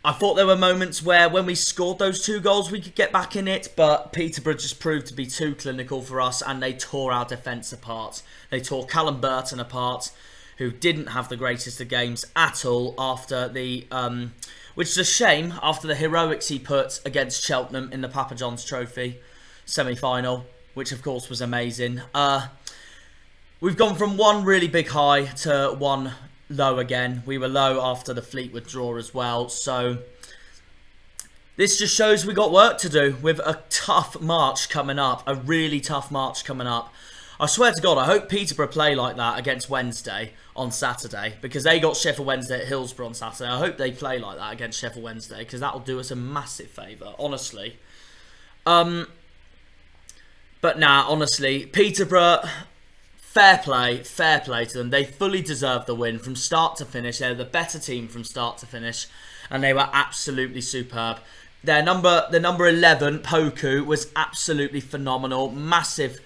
I thought there were moments where when we scored those 2 goals we could get back in it, but Peterborough just proved to be too clinical for us and they tore our defence apart. They tore Callum Burton apart, who didn't have the greatest of games at all after the, which is a shame after the heroics he put against Cheltenham in the Papa John's Trophy semi-final, which of course was amazing. We've gone from one really big high to one low again. We were low after the Fleetwood draw as well, so this just shows we got work to do with a tough March coming up, a really tough March coming up. I swear to God, I hope Peterborough play like that against Wednesday on Saturday, because they got Sheffield Wednesday at Hillsborough on Saturday. I hope they play like that against Sheffield Wednesday, because that will do us a massive favour, honestly. But nah, honestly, Peterborough, fair play to them. They fully deserved the win from start to finish. They're the better team from start to finish, and they were absolutely superb. The number 11, Poku, was absolutely phenomenal. Massive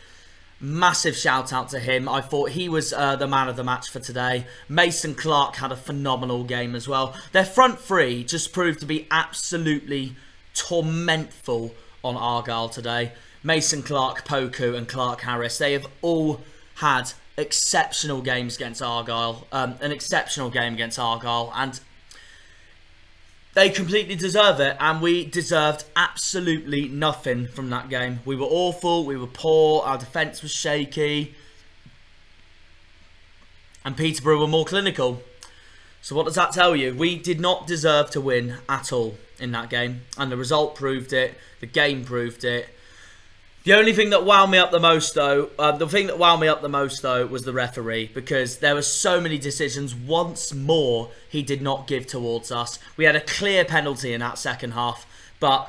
shout out to him. I thought he was the man of the match for today. Mason Clark had a phenomenal game as well. Their front three just proved to be absolutely tormentful on Argyle today. Mason Clark, Poku and Clark Harris. They have all had exceptional games against Argyle. An exceptional game against Argyle, and they completely deserve it, and we deserved absolutely nothing from that game. We were awful, we were poor, our defence was shaky, and Peterborough were more clinical. So what does that tell you? We did not deserve to win at all in that game, and the result proved it, the game proved it. The only thing that wowed me up the most, though, was the referee, because there were so many decisions. Once more, he did not give towards us. We had a clear penalty in that second half, and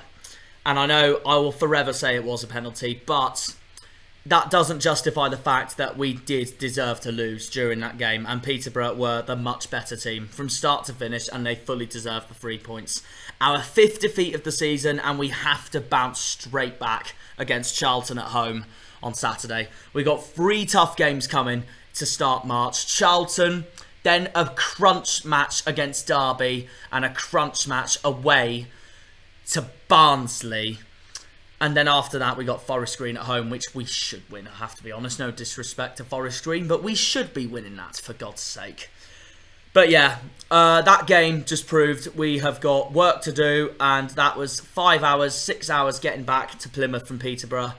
I know I will forever say it was a penalty, but that doesn't justify the fact that we did deserve to lose during that game, and Peterborough were the much better team from start to finish, and they fully deserved the 3 points. Our 5th defeat of the season, and we have to bounce straight back against Charlton at home on Saturday. We got 3 tough games coming to start March. Charlton, then a crunch match against Derby, and a crunch match away to Barnsley. And then after that, we got Forest Green at home, which we should win, I have to be honest. No disrespect to Forest Green, but we should be winning that, for God's sake. But yeah, that game just proved we have got work to do, and that was 5 hours, 6 hours getting back to Plymouth from Peterborough,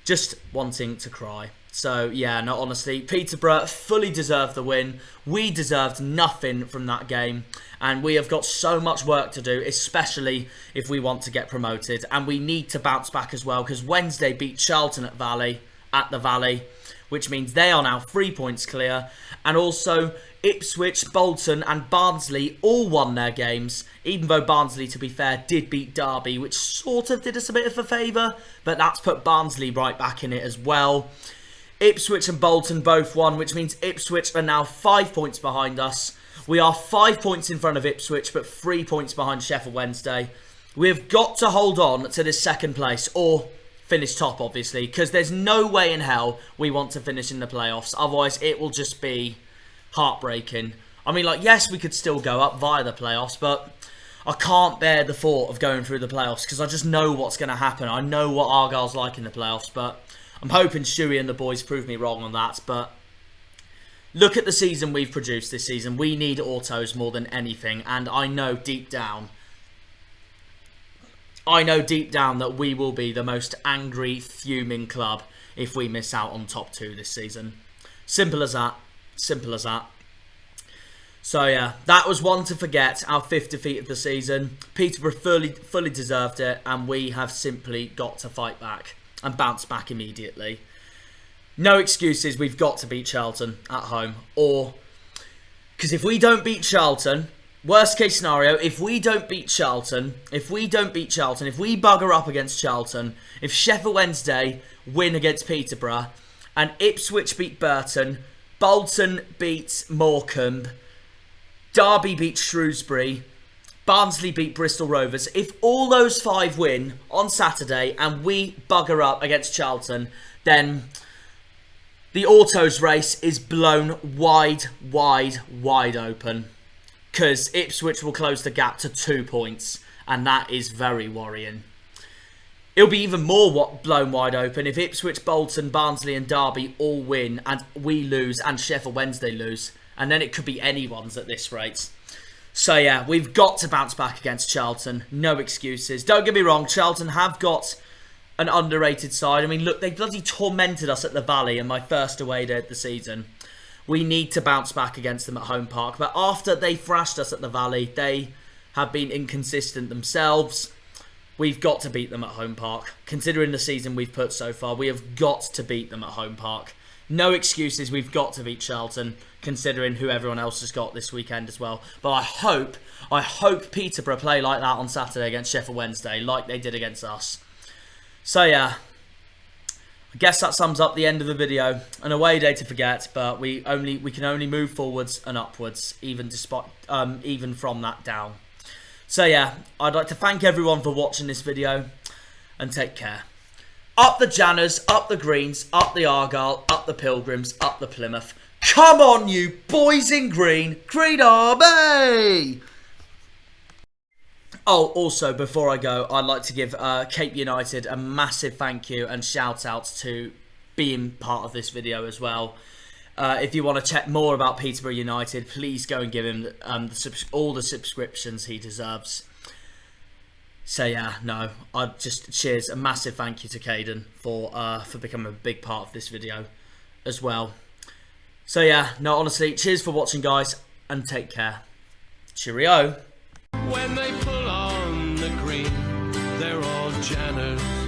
just wanting to cry. So yeah, no, honestly, Peterborough fully deserved the win. We deserved nothing from that game, and we have got so much work to do, especially if we want to get promoted, and we need to bounce back as well, because Wednesday beat Charlton at the Valley, which means they are now 3 points clear, and also Ipswich, Bolton and Barnsley all won their games, even though Barnsley, to be fair, did beat Derby, which sort of did us a bit of a favour, but that's put Barnsley right back in it as well. Ipswich and Bolton both won, which means Ipswich are now 5 points behind us. We are 5 points in front of Ipswich, but 3 points behind Sheffield Wednesday. We've got to hold on to this second place, or finish top, obviously, because there's no way in hell we want to finish in the playoffs. Otherwise, it will just be heartbreaking. I mean, like, yes, we could still go up via the playoffs, but I can't bear the thought of going through the playoffs, because I just know what's going to happen. I know what Argyle's like in the playoffs, but I'm hoping Stewie and the boys prove me wrong on that. But look at the season we've produced this season. We need autos more than anything, and I know deep down that we will be the most angry, fuming club if we miss out on top 2 this season. Simple as that. Simple as that. So yeah, that was one to forget, our 5th defeat of the season. Peterborough fully deserved it, and we have simply got to fight back and bounce back immediately. No excuses, we've got to beat Charlton at home. Because if we don't beat Charlton, worst case scenario, if we bugger up against Charlton, if Sheffield Wednesday win against Peterborough, and Ipswich beat Burton, Bolton beat Morecambe, Derby beat Shrewsbury, Barnsley beat Bristol Rovers, if all those 5 win on Saturday and we bugger up against Charlton, then the autos race is blown wide open. Because Ipswich will close the gap to 2 points, and that is very worrying. It'll be even more blown wide open if Ipswich, Bolton, Barnsley and Derby all win and we lose and Sheffield Wednesday lose. And then it could be anyone's at this rate. So yeah, we've got to bounce back against Charlton. No excuses. Don't get me wrong, Charlton have got an underrated side. I mean, look, they bloody tormented us at the Valley in my first away day of the season. We need to bounce back against them at Home Park. But after they thrashed us at the Valley, they have been inconsistent themselves. We've got to beat them at Home Park. Considering the season we've put so far, we have got to beat them at Home Park. No excuses. We've got to beat Charlton, considering who everyone else has got this weekend as well. But I hope Peterborough play like that on Saturday against Sheffield Wednesday, like they did against us. So yeah, I guess that sums up the end of the video. An away day to forget, but we can only move forwards and upwards, even from that down. So yeah, I'd like to thank everyone for watching this video, and take care. Up the Janners, up the Greens, up the Argyle, up the Pilgrims, up the Plymouth. Come on, you boys in green, Green Army! Oh, also, before I go, I'd like to give Cape United a massive thank you and shout out to being part of this video as well. If you want to check more about Peterborough United, please go and give him all the subscriptions he deserves. So yeah, no, cheers, a massive thank you to Caden for becoming a big part of this video as well. So yeah, no, honestly, cheers for watching, guys, and take care. Cheerio. When they pull on the green, they're all Janners.